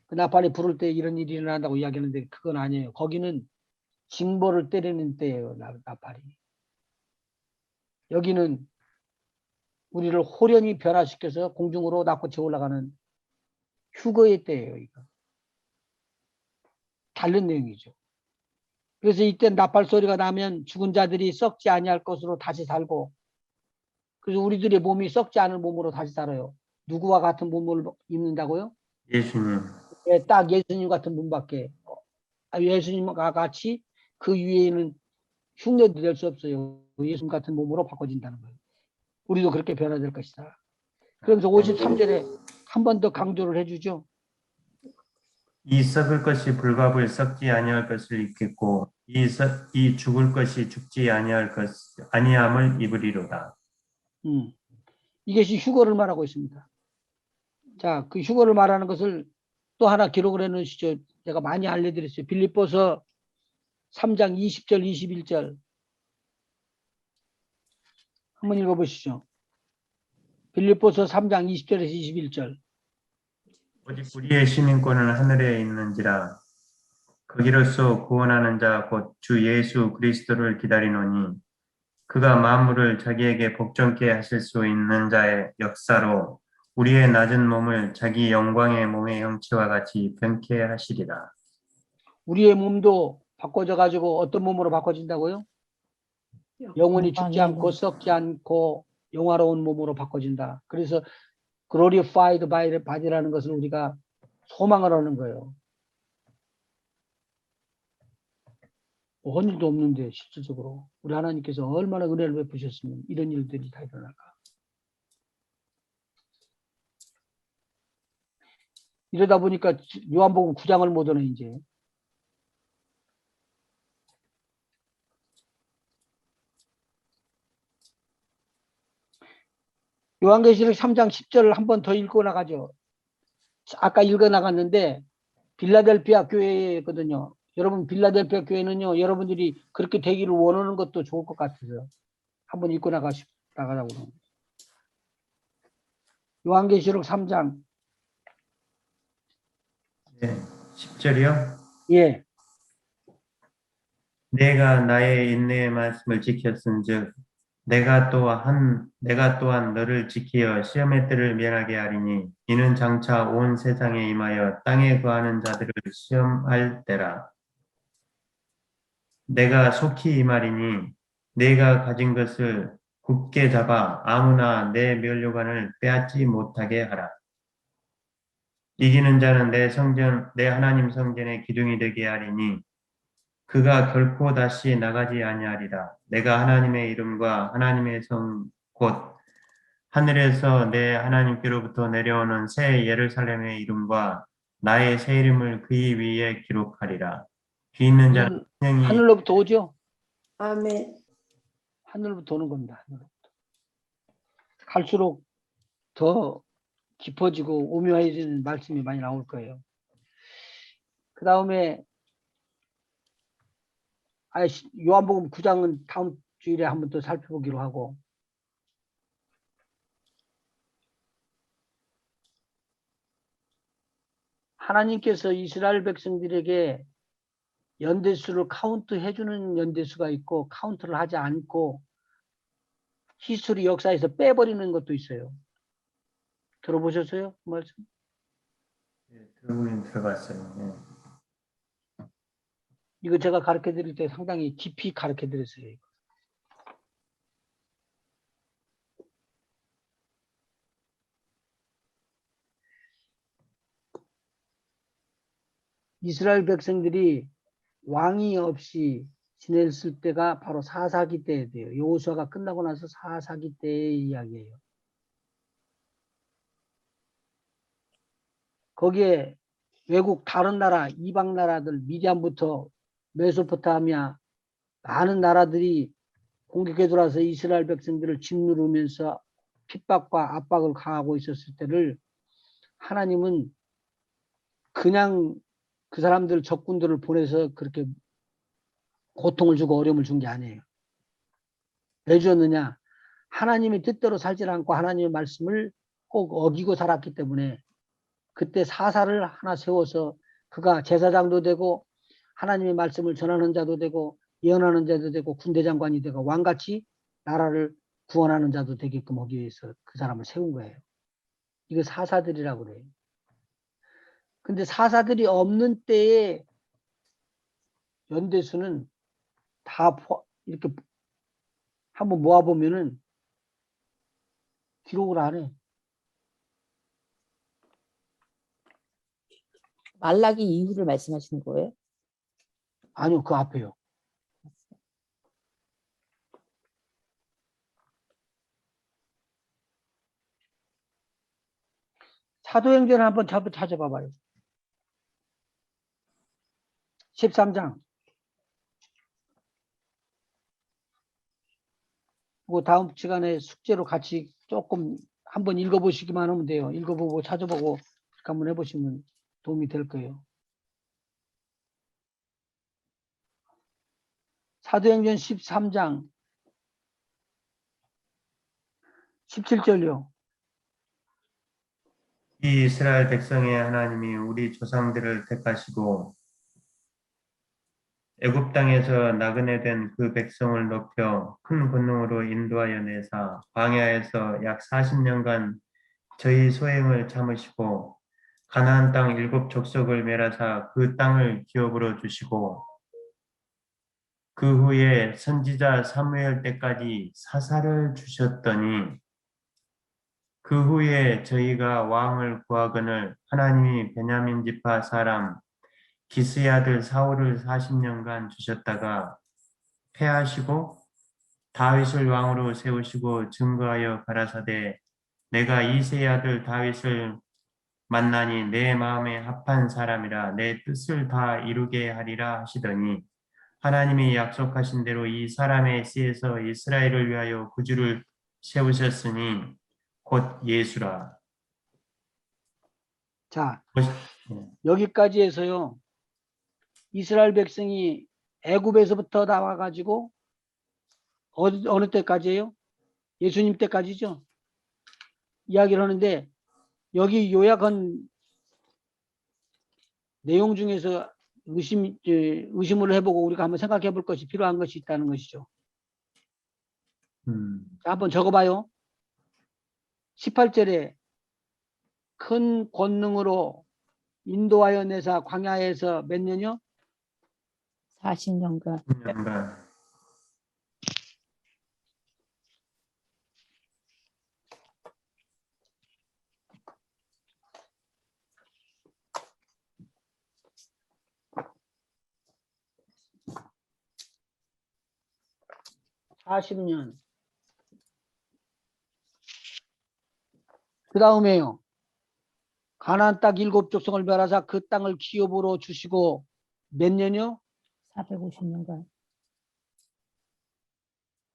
그 나팔이 부를 때 이런 일이 일어난다고 이야기하는데 그건 아니에요. 거기는 징벌을 때리는 때예요, 나팔이. 여기는 우리를 호련히 변화시켜서 공중으로 납고쳐 올라가는 휴거의 때예요, 이거. 다른 내용이죠. 그래서 이때 나팔 소리가 나면 죽은 자들이 썩지 아니할 것으로 다시 살고, 그래서 우리들의 몸이 썩지 않은 몸으로 다시 살아요. 누구와 같은 몸을 입는다고요? 예수님. 네, 딱 예수님 같은 몸밖에. 예수님과 같이 그 위에는 흉내도 낼 수 없어요. 예수님 같은 몸으로 바꿔진다는 거예요. 우리도 그렇게 변화될 것이다. 그러면서 53절에 한 번 더 강조를 해주죠. 이 썩을 것이 불갑을 썩지 아니할 것을 입겠고 이 죽을 것이 죽지 아니함을 입으리로다. 이것이 휴거를 말하고 있습니다. 자, 그 휴거를 말하는 것을 또 하나 기록을 해놓으시죠. 제가 많이 알려드렸어요. 빌립보서 3장 20절 21절 한번 읽어보시죠. 빌립보서 3장 20절에서 21절. 오직 우리의 시민권은 하늘에 있는지라 거기로서 구원하는 자 곧 주 예수 그리스도를 기다리노니 그가 만물을 자기에게 복종케 하실 수 있는 자의 역사로 우리의 낮은 몸을 자기 영광의 몸의 형체와 같이 변케 하시리라. 우리의 몸도 바꿔져 가지고 어떤 몸으로 바꿔진다고요? 영원히 죽지 영광의 않고 몸. 썩지 않고 영화로운 몸으로 바꿔진다. 그래서 glorified body라는 것을 우리가 소망을 하는 거예요. 한 일도 없는데 실질적으로 우리 하나님께서 얼마나 은혜를 베푸셨으면 이런 일들이 다 일어날까. 이러다 보니까 요한복음 9장을 못 오네 이제. 요한계시록 3장 10절을 한 번 더 읽고 나가죠. 아까 읽어 나갔는데 빌라델피아 교회거든요. 여러분 빌라델피아 교회는요. 여러분들이 그렇게 되기를 원하는 것도 좋을 것 같아서 한번 읽고 나가자고. 요한계시록 3장. 네, 10절이요. 예. 내가 나의 인내의 말씀을 지켰은즉 내가 또한 너를 지키어 시험의 때를 면하게 하리니 이는 장차 온 세상에 임하여 땅에 거하는 자들을 시험할 때라. 내가 속히 임하리니 내가 가진 것을 굳게 잡아 아무나 내 면류관을 빼앗지 못하게 하라. 이기는 자는 내 하나님 성전의 기둥이 되게 하리니 그가 결코 다시 나가지 아니하리라. 내가 하나님의 이름과 하나님의 성 곧 하늘에서 내 하나님께로부터 내려오는 새 예루살렘의 이름과 나의 새 이름을 그의 위에 기록하리라. 귀 있는 자는 분명히 하늘로부터 오죠. 아멘. 하늘로부터 오는 겁니다. 하늘로부터. 갈수록 더 깊어지고 오묘해지는 말씀이 많이 나올 거예요. 그 다음에 요한복음 9장은 다음 주일에 한번 더 살펴보기로 하고, 하나님께서 이스라엘 백성들에게 연대수를 카운트 해주는 연대수가 있고 카운트를 하지 않고 히스토리 역사에서 빼버리는 것도 있어요. 들어보셨어요? 그 말씀? 들어보긴 들어봤어요. 네. 이거 제가 가르쳐 드릴 때 상당히 깊이 가르쳐 드렸어요. 이스라엘 백성들이 왕이 없이 지냈을 때가 바로 사사기 때에 돼요. 여호수아가 끝나고 나서 사사기 때의 이야기예요. 거기에 외국 다른 나라, 이방 나라들, 미디안부터 메소포타미아 많은 나라들이 공격해 들어와서 이스라엘 백성들을 짓누르면서 핍박과 압박을 가하고 있었을 때를 하나님은 그냥 그 사람들 적군들을 보내서 그렇게 고통을 주고 어려움을 준 게 아니에요. 왜 주었느냐? 하나님의 뜻대로 살지 않고 하나님의 말씀을 꼭 어기고 살았기 때문에 그때 사사를 하나 세워서 그가 제사장도 되고 하나님의 말씀을 전하는 자도 되고 예언하는 자도 되고 군대장관이 되고 왕같이 나라를 구원하는 자도 되게끔 하기 위해서 그 사람을 세운 거예요. 이거 사사들이라고 그래요. 근데 사사들이 없는 때에 연대수는 다 이렇게 한번 모아보면은 기록을 안 해. 말라기 이후를 말씀하시는 거예요? 아니요, 그 앞에요. 사도행전을 한번 찾아봐봐요. 13장. 그 다음 시간에 숙제로 같이 조금 한번 읽어보시기만 하면 돼요. 읽어보고 찾아보고 한번 해보시면 도움이 될 거예요. 사도행전 13장 17절요. 이 이스라엘 백성의 하나님이 우리 조상들을 택하시고 애굽 땅에서 나그네 된 그 백성을 높여 큰 권능으로 인도하여 내사 광야에서 약 40년간 저희 소행을 참으시고 가나안 땅 7족속을 멸하사 그 땅을 기업으로 주시고 그 후에 선지자 사무엘 때까지 사사를 주셨더니 그 후에 저희가 왕을 구하거늘 하나님이 베냐민 지파 사람 기스의 아들 사울을 40년간 주셨다가 패하시고 다윗을 왕으로 세우시고 증거하여 가라사대 내가 이새의 아들 다윗을 만나니 내 마음에 합한 사람이라 내 뜻을 다 이루게 하리라 하시더니 하나님이 약속하신 대로 이 사람의 씨에서 이스라엘을 위하여 구주를 세우셨으니 곧 예수라. 자, 여기까지 해서요. 이스라엘 백성이 애굽에서부터 나와 가지고 어느 때까지예요? 예수님 때까지죠. 이야기를 하는데 여기 요약한 내용 중에서 의심을 해보고 우리가 한번 생각해 볼 것이 필요한 것이 있다는 것이죠. 자, 한번 적어봐요. 18절에 큰 권능으로 인도하여 내사 광야에서 몇 년이요? 40년간 10년간 40년. 그 다음에요. 가나안 땅 7족속을 멸하사 그 땅을 기업으로 주시고 몇 년이요? 450년간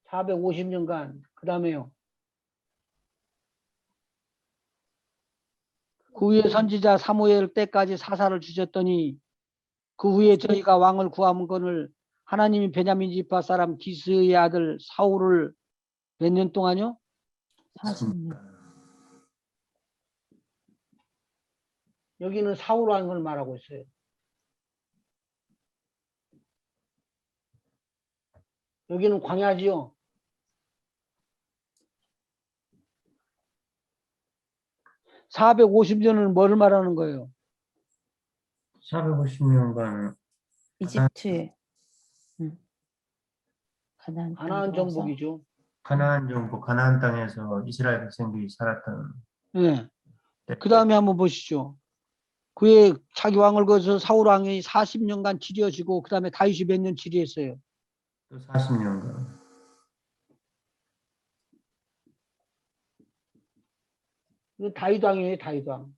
450년간. 그 다음에요. 그 후에 선지자 사무엘 때까지 사사를 주셨더니 그 후에 저희가 왕을 구하는 것을 하나님이 베냐민 지파 사람 기스의 아들 사울을 몇 년 동안요? 40년 여기는 사울하는 걸 말하고 있어요. 여기는 광야지요. (450년을) 뭐를 말하는 거예요? 450년간 이집트에 가나안 가나안 땅에 들어와서 정복이죠. 가나안 정복 가나안 땅에서 이스라엘 백성들이 살았던 네. 때 그 다음에 한번 보시죠. 그의 자기 왕을 거둬서 사울 왕이 40년간 치려지고 그 다음에 다윗이 몇 년 치리했어요? 또 40년간 이거 다윗 왕이에요. 다윗 왕.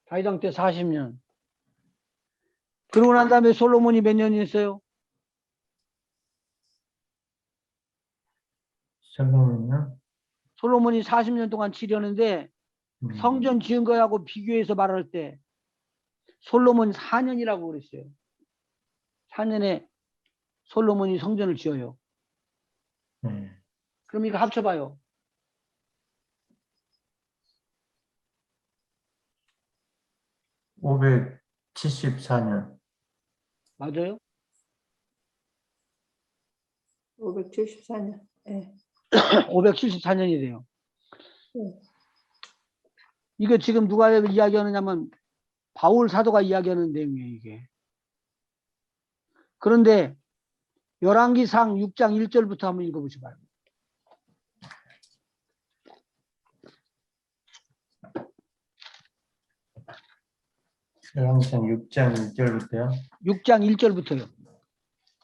다윗 왕 때 40년. 그러고 난 다음에 솔로몬이 몇 년 했어요? 설명은요? 솔로몬이 40년 동안 치려는데 성전 지은 거하고 비교해서 말할 때 솔로몬 4년이라고 그랬어요. 4년에 솔로몬이 성전을 지어요. 네. 그럼 이거 합쳐봐요. (574년) 맞아요? 574년. 예. 574년이 돼요. 네. 이거 지금 누가 이야기하느냐면 바울 사도가 이야기하는 내용이에요. 이게. 그런데 열왕기상 6장 1절부터 한번 읽어보시봐요. 열왕기상 6장 1절부터요. 6장 1절부터요.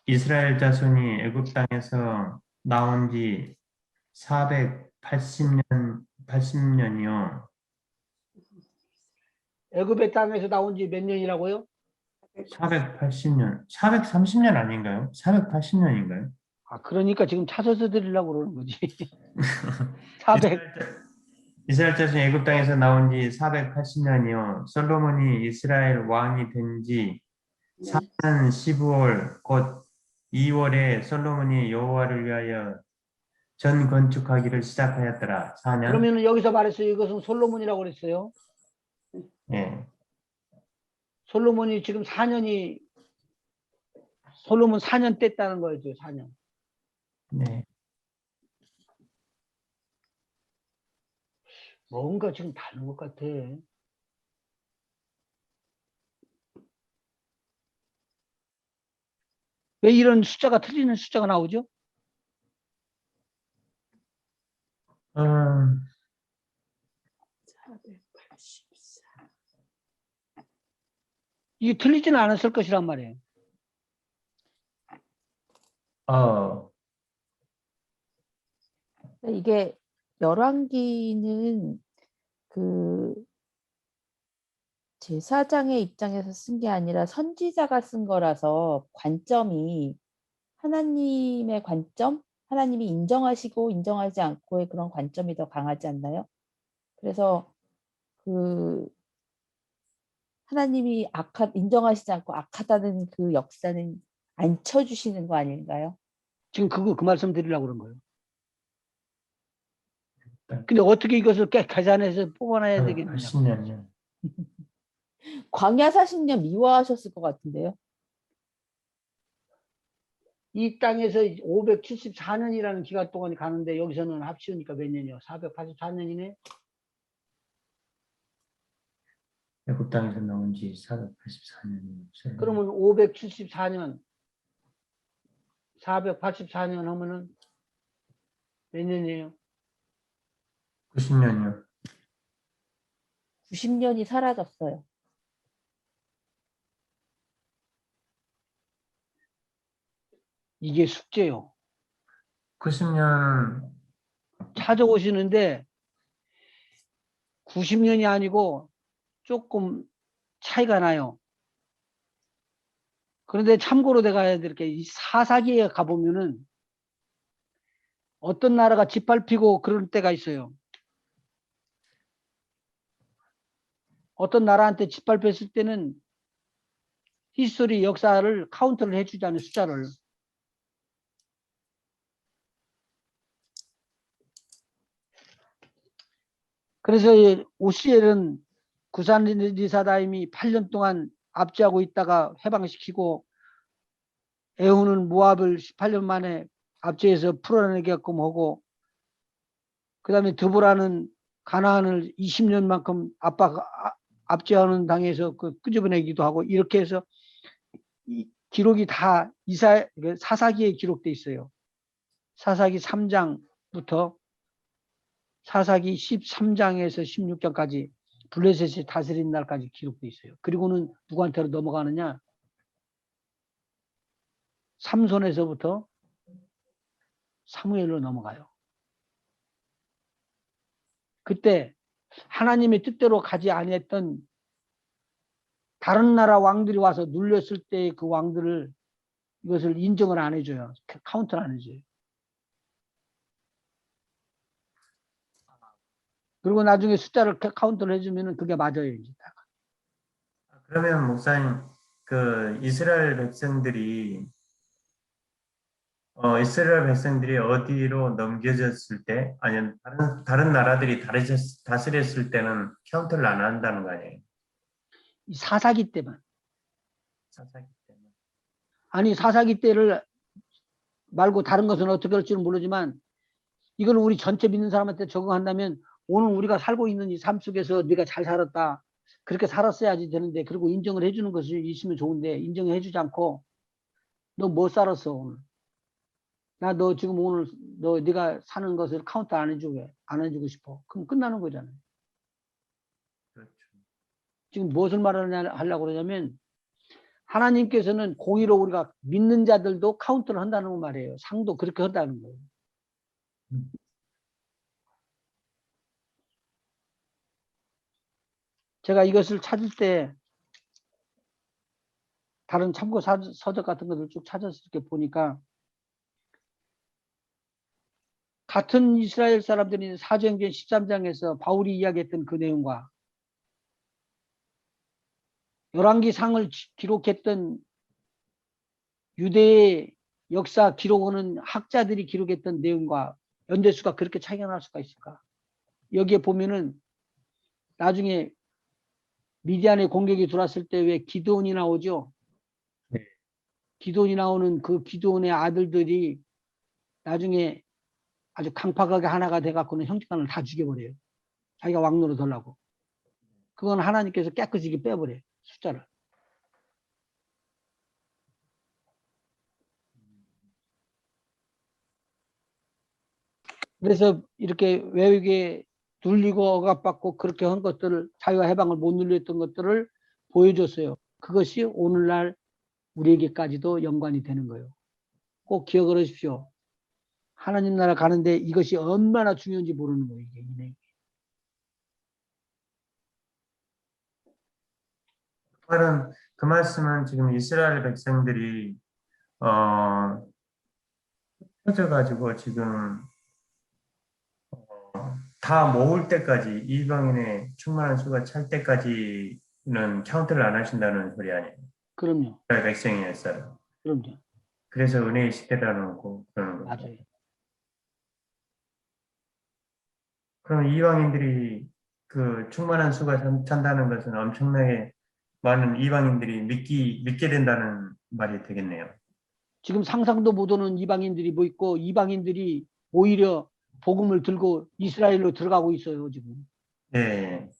이스라엘 자손이 애굽 땅에서 나온 지 480년이요. 애굽의 땅에서 나온 지 몇 년이라고요? 480년, 430년 아닌가요? 480년인가요? 아, 그러니까 지금 찾아서 드리려고 그러는 거지. 400. 이스라엘 자손이 애굽 땅에서 나온 지 480년이요. 솔로몬이 이스라엘 왕이 된 지 4년 15월 곧 2월에 솔로몬이 여호와를 위하여 전 건축하기를 시작하였더라. 4년. 그러면은 여기서 말했어요. 이것은 솔로몬이라고 그랬어요. 예. 솔로몬이 지금 4년 뗐다는 거죠. 4년. 네. 뭔가 지금 다른 것 같아. 왜 이런 숫자가 틀리는 숫자가 나오죠? 음, 484. 이게 틀리지는 않았을 것이란 말이에요. 이게 열왕기는 그 제사장의 입장에서 쓴 게 아니라 선지자가 쓴 거라서 관점이 하나님의 관점, 하나님이 인정하시고 인정하지 않고의 그런 관점이 더 강하지 않나요? 그래서 그 하나님이 인정하시지 않고 악하다는 그 역사는 안 쳐주시는 거 아닌가요? 지금 그 말씀 드리려고 그런 거예요. 근데 어떻게 이것을 계산해서 뽑아내야 되겠느냐. 80년요. 광야 40년 미워하셨을 것 같은데요. 이 땅에서 574년이라는 기간 동안이 가는데 여기서는 합치니까 몇 년이요? 484년이네. 애국 땅에서 나온 지 484년이요. 그러면 574년, 484년 하면은 몇 년이에요? 90년이요. 90년이 사라졌어요. 이게 숙제요. 90년 찾아오시는데 90년이 아니고 조금 차이가 나요. 그런데 참고로 내가 해야 될 게 이 사사기에 가보면은 어떤 나라가 짓밟히고 그럴 때가 있어요. 어떤 나라한테 짓밟혔을 때는 히스토리 역사를 카운트를 해주자는 숫자를. 그래서 오시엘은 구산리사다임이 8년 동안 압제하고 있다가 해방시키고 에후는 모압을 18년 만에 압제해서 풀어내게끔 하고 그 다음에 드보라는 가나안을 20년만큼 압제하는 당해서 끄집어내기도 하고 이렇게 해서 이 기록이 다 사사기에 기록돼 있어요. 사사기 3장부터 사사기 13장에서 16장까지 블레셋이 다스린 날까지 기록돼 있어요. 그리고는 누구한테로 넘어가느냐? 삼손에서부터 사무엘로 넘어가요. 그때 하나님의 뜻대로 가지 아니했던 다른 나라 왕들이 와서 눌렸을 때 그 왕들을 이것을 인정을 안 해줘요. 카운트를 안 해줘요. 그리고 나중에 숫자를 카운트를 해주면 그게 맞아요. 이제. 그러면 목사님 그 이스라엘 백성들이 어디로 넘겨졌을 때 아니면 다른 나라들이 다스렸을 때는 카운트를 안 한다는 거 아니에요? 이 사사기 때만. 사사기 때문에. 아니 사사기 때를 말고 다른 것은 어떻게 할지는 모르지만 이걸 우리 전체 믿는 사람한테 적용한다면 오늘 우리가 살고 있는 이 삶 속에서 네가 잘 살았다. 그렇게 살았어야지 되는데 그리고 인정을 해주는 것이 있으면 좋은데 인정해 주지 않고 너 못 살았어 오늘. 너 지금 오늘 네가 사는 것을 카운트 안 해주고 싶어. 그럼 끝나는 거잖아요. 그렇죠. 지금 무엇을 하려고 그러냐면 하나님께서는 공의로 우리가 믿는 자들도 카운트를 한다는 말이에요. 상도 그렇게 한다는 거예요. 제가 이것을 찾을 때 다른 참고 서적 같은 것을 쭉 찾아서 이렇게 보니까 같은 이스라엘 사람들이 사도행전 13장에서 바울이 이야기했던 그 내용과 열왕기상을 기록했던 유대의 역사 기록하는 학자들이 기록했던 내용과 연대수가 그렇게 차이가 날 수가 있을까? 여기에 보면은 나중에 미디안의 공격이 들어왔을 때 왜 기드온이 나오죠? 네. 기드온이 나오는 그 기드온의 아들들이 나중에 아주 강팍하게 하나가 돼갖고는 형제간을 다 죽여버려요. 자기가 왕노로 되려고. 그건 하나님께서 깨끗이 빼버려요. 숫자를. 그래서 이렇게 외국에 눌리고 억압받고 그렇게 한 것들을 자유와 해방을 못 누렸던 것들을 보여줬어요. 그것이 오늘날 우리에게까지도 연관이 되는 거예요. 꼭 기억을 하십시오. 하나님 나라 가는데 이것이 얼마나 중요한지 모르는 거예요. 이게. 그 말씀은 지금 이스라엘 백성들이 흩어져가지고 지금 다 모을 때까지 이방인의 충만한 수가 찰 때까지는 카운트를 안 하신다는 소리 아니에요. 그럼요. 이스라엘 백성이었어요. 그럼요. 그래서 은혜의 시대라는 거 그러는 거예요. 맞아요. 그럼 이방인들이 그 충만한 수가 찬다는 것은 엄청나게 많은 이방인들이 믿게 된다는 말이 되겠네요. 지금 상상도 못하는 이방인들이 뭐 있고 이방인들이 오히려 복음을 들고 이스라엘로 들어가고 있어요. 지금. 네.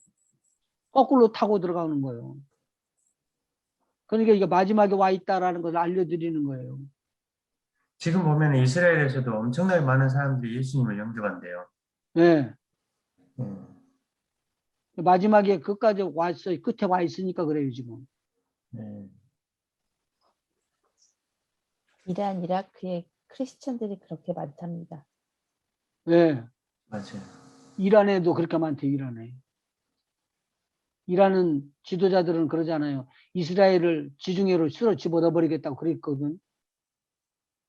거꾸로 타고 들어가는 거예요. 그러니까 이게 마지막에 와 있다라는 것을 알려드리는 거예요. 지금 보면 이스라엘에서도 엄청나게 많은 사람들이 예수님을 영접한대요. 네. 마지막에 끝까지 왔어요. 끝에 와 있으니까 그래요, 지금. 네. 이란 이라크의 크리스천들이 그렇게 많답니다. 네. 맞아요. 이란에도 그렇게 많대요, 이란에. 이란은 지도자들은 그러잖아요. 이스라엘을 지중해로 쓸어 집어넣어 버리겠다고 그랬거든.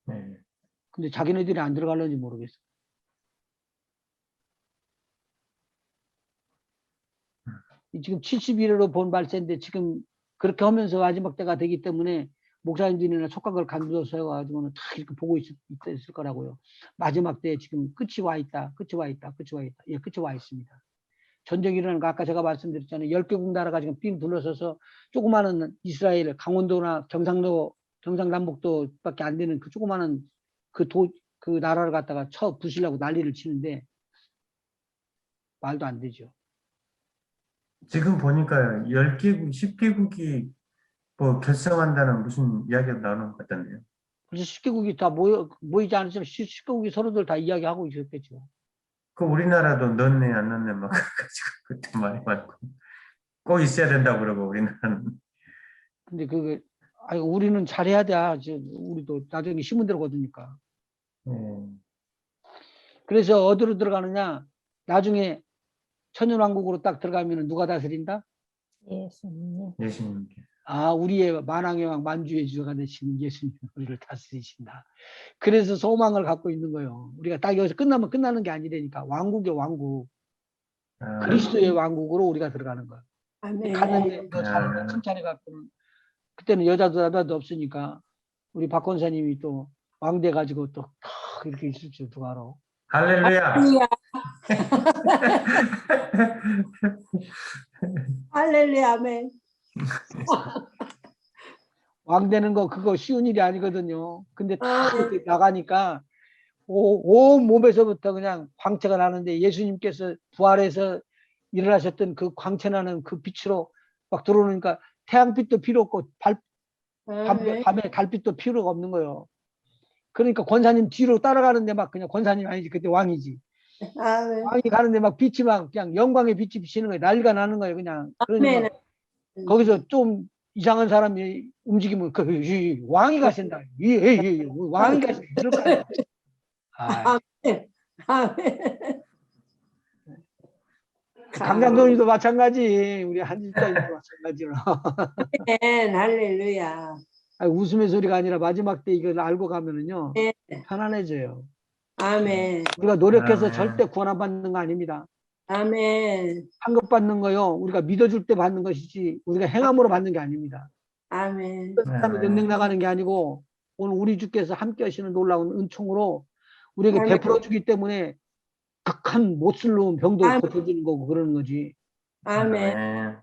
네. 근데 자기네들이 안 들어갈는지 모르겠어. 지금 71회로 본 발세인데 지금 그렇게 하면서 마지막 때가 되기 때문에 목사님들이나 촉각을 간두어서 가지고는 다 이렇게 보고 있을 거라고요. 마지막 때에 지금 끝이 와 있다. 끝이 와 있다. 끝이 와 있다. 예, 끝이 와 있습니다. 전쟁이 일어나는 거 아까 제가 말씀드렸잖아요. 10개국 나라가 지금 삥 둘러서서 조그마한 이스라엘, 강원도나 경상남북도 밖에 안 되는 그 조그마한 그 나라를 갖다가 쳐 부수려고 난리를 치는데 말도 안 되죠. 지금 보니까 10개국, 10개국이 뭐 결성한다는 무슨 이야기가 나오는 것 같던데요. 그래서 10개국이 다 모이지 않으면 10개국이 서로들 다 이야기하고 있었겠죠. 그 우리나라도 넣네 안 넣네 막 그래가지고 그때 말이 많고 꼭 있어야 된다고 그러고 우리나라는. 근데 그게 우리는 잘해야 돼. 우리도 나중에 신문대로 거두니까. 그래서 어디로 들어가느냐? 나중에 천년왕국으로 딱 들어가면 누가 다스린다? 예수님. 예수님께. 우리의 만왕의 왕 만주의 주가 되시는 예수님 우리를 다스리신다. 그래서 소망을 갖고 있는 거예요. 우리가 딱 여기서 끝나면 끝나는 게 아니라니까. 왕국의 왕국. 그리스도의 왕국으로 우리가 들어가는 거야. 아멘. 갔는데 너 잘했다 칭찬해 갖고는 그때는 여자도 남자도 없으니까 우리 박 권사님이 또 왕돼 가지고 또 이렇게 있을 줄 누가 알아. 할렐루야. 할렐루야. 아멘. 왕 되는 거 그거 쉬운 일이 아니거든요. 근데 다 이렇게 나가니까 온 몸에서부터 그냥 광채가 나는데 예수님께서 부활해서 일어나셨던 그 광채 나는 그 빛으로 막 들어오니까 태양빛도 필요 없고 밤에 달빛도 필요가 없는 거예요. 그러니까 권사님 뒤로 따라가는데 막 그냥 권사님 아니지 그때 왕이지. 아멘. 왕이 가는데 막 빛이 막 그냥 영광의 빛이 비치는 거예요. 난리가 나는 거예요. 그냥. 그러니까 거기서 좀 이상한 사람이 움직이면 왕이 가신다. 왕이 가신다. 이럴 거 아니야. 아멘. 아멘. 강장동이도 마찬가지. 우리 한집사님도 마찬가지로. 아멘. 할렐루야. 웃음의 소리가 아니라 마지막 때 이걸 알고 가면은요. 편안해져요. 아멘. 우리가 노력해서 절대 구원 안 받는 거 아닙니다. 아멘. 상급 받는 거요. 우리가 믿어줄 때 받는 것이지 우리가 행함으로 받는 게 아닙니다. 아멘. 사람이 능력 나가는 게 아니고 오늘 우리 주께서 함께 하시는 놀라운 은총으로 우리에게 베풀어 주기 때문에 극한 못슬러운 병도 고쳐지는 거고 그러는 거지. 아멘.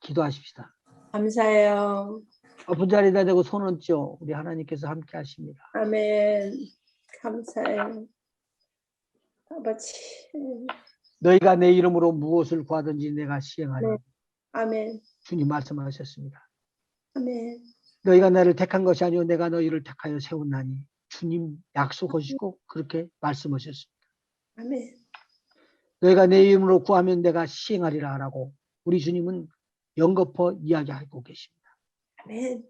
기도하십시다. 감사해요. 아픈 자리에다 대고 손 얹죠. 우리 하나님께서 함께 하십니다. 아멘. 감사해요. 아버지. 너희가 내 이름으로 무엇을 구하든지 내가 시행하리. 네. 아멘. 주님 말씀하셨습니다. 아멘. 너희가 나를 택한 것이 아니오 내가 너희를 택하여 세웠나니. 주님 약속하시고 그렇게 말씀하셨습니다. 아멘. 너희가 내 이름으로 구하면 내가 시행하리라 라고 우리 주님은 연거푸 이야기하고 계십니다. 아멘.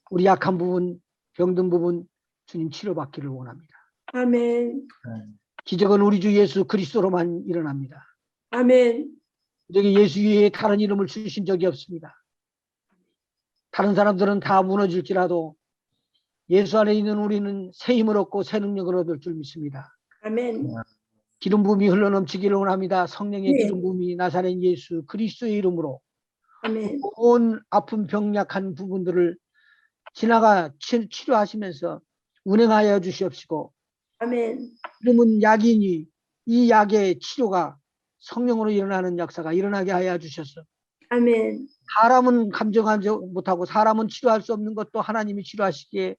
우리 약한 부분, 병든 부분 주님 치료받기를 원합니다. 아멘. 기적은 우리 주 예수 그리스도로만 일어납니다. 아멘. 여기 예수 위에 다른 이름을 주신 적이 없습니다. 다른 사람들은 다 무너질지라도 예수 안에 있는 우리는 새 힘을 얻고 새 능력을 얻을 줄 믿습니다. 아멘. 기름 부음이 흘러넘치기를 원합니다. 성령의 네. 기름 부음이 나사렛 예수 그리스도의 이름으로 아멘. 온 아픈 병약한 부분들을 지나가 치료하시면서 운행하여 주시옵시고 아멘. 이름은 약이니 이 약의 치료가 성령으로 일어나는 역사가 일어나게 하여 주셔서 아멘. 사람은 감정하지 못하고 사람은 치료할 수 없는 것도 하나님이 치료하시기에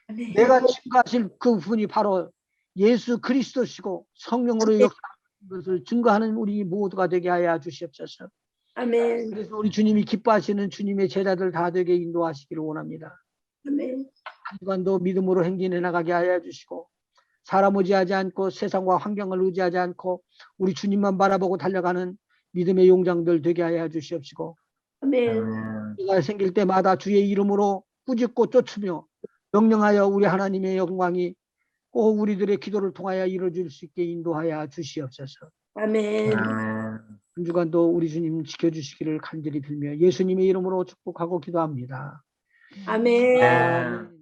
아멘. 내가 증거하실 그 분이 바로 예수 그리스도시고 성령으로 역사하는 것을 증거하는 우리 모두가 되게 하여 주시옵소서. 아멘. 그래서 우리 주님이 기뻐하시는 주님의 제자들 다 되게 인도하시기를 원합니다. 아멘. 한 주간도 믿음으로 행진해 나가게 하여 주시고 사람 의지하지 않고 세상과 환경을 의지하지 않고 우리 주님만 바라보고 달려가는 믿음의 용장들 되게 하여 주시옵시고 아멘. 가 생길 때마다 주의 이름으로 꾸짖고 쫓으며 명령하여 우리 하나님의 영광이 꼭 우리들의 기도를 통하여 이루어질 수 있게 인도하여 주시옵소서. 아멘. 한 주간도 우리 주님 지켜주시기를 간절히 빌며 예수님의 이름으로 축복하고 기도합니다. 아멘. 아멘.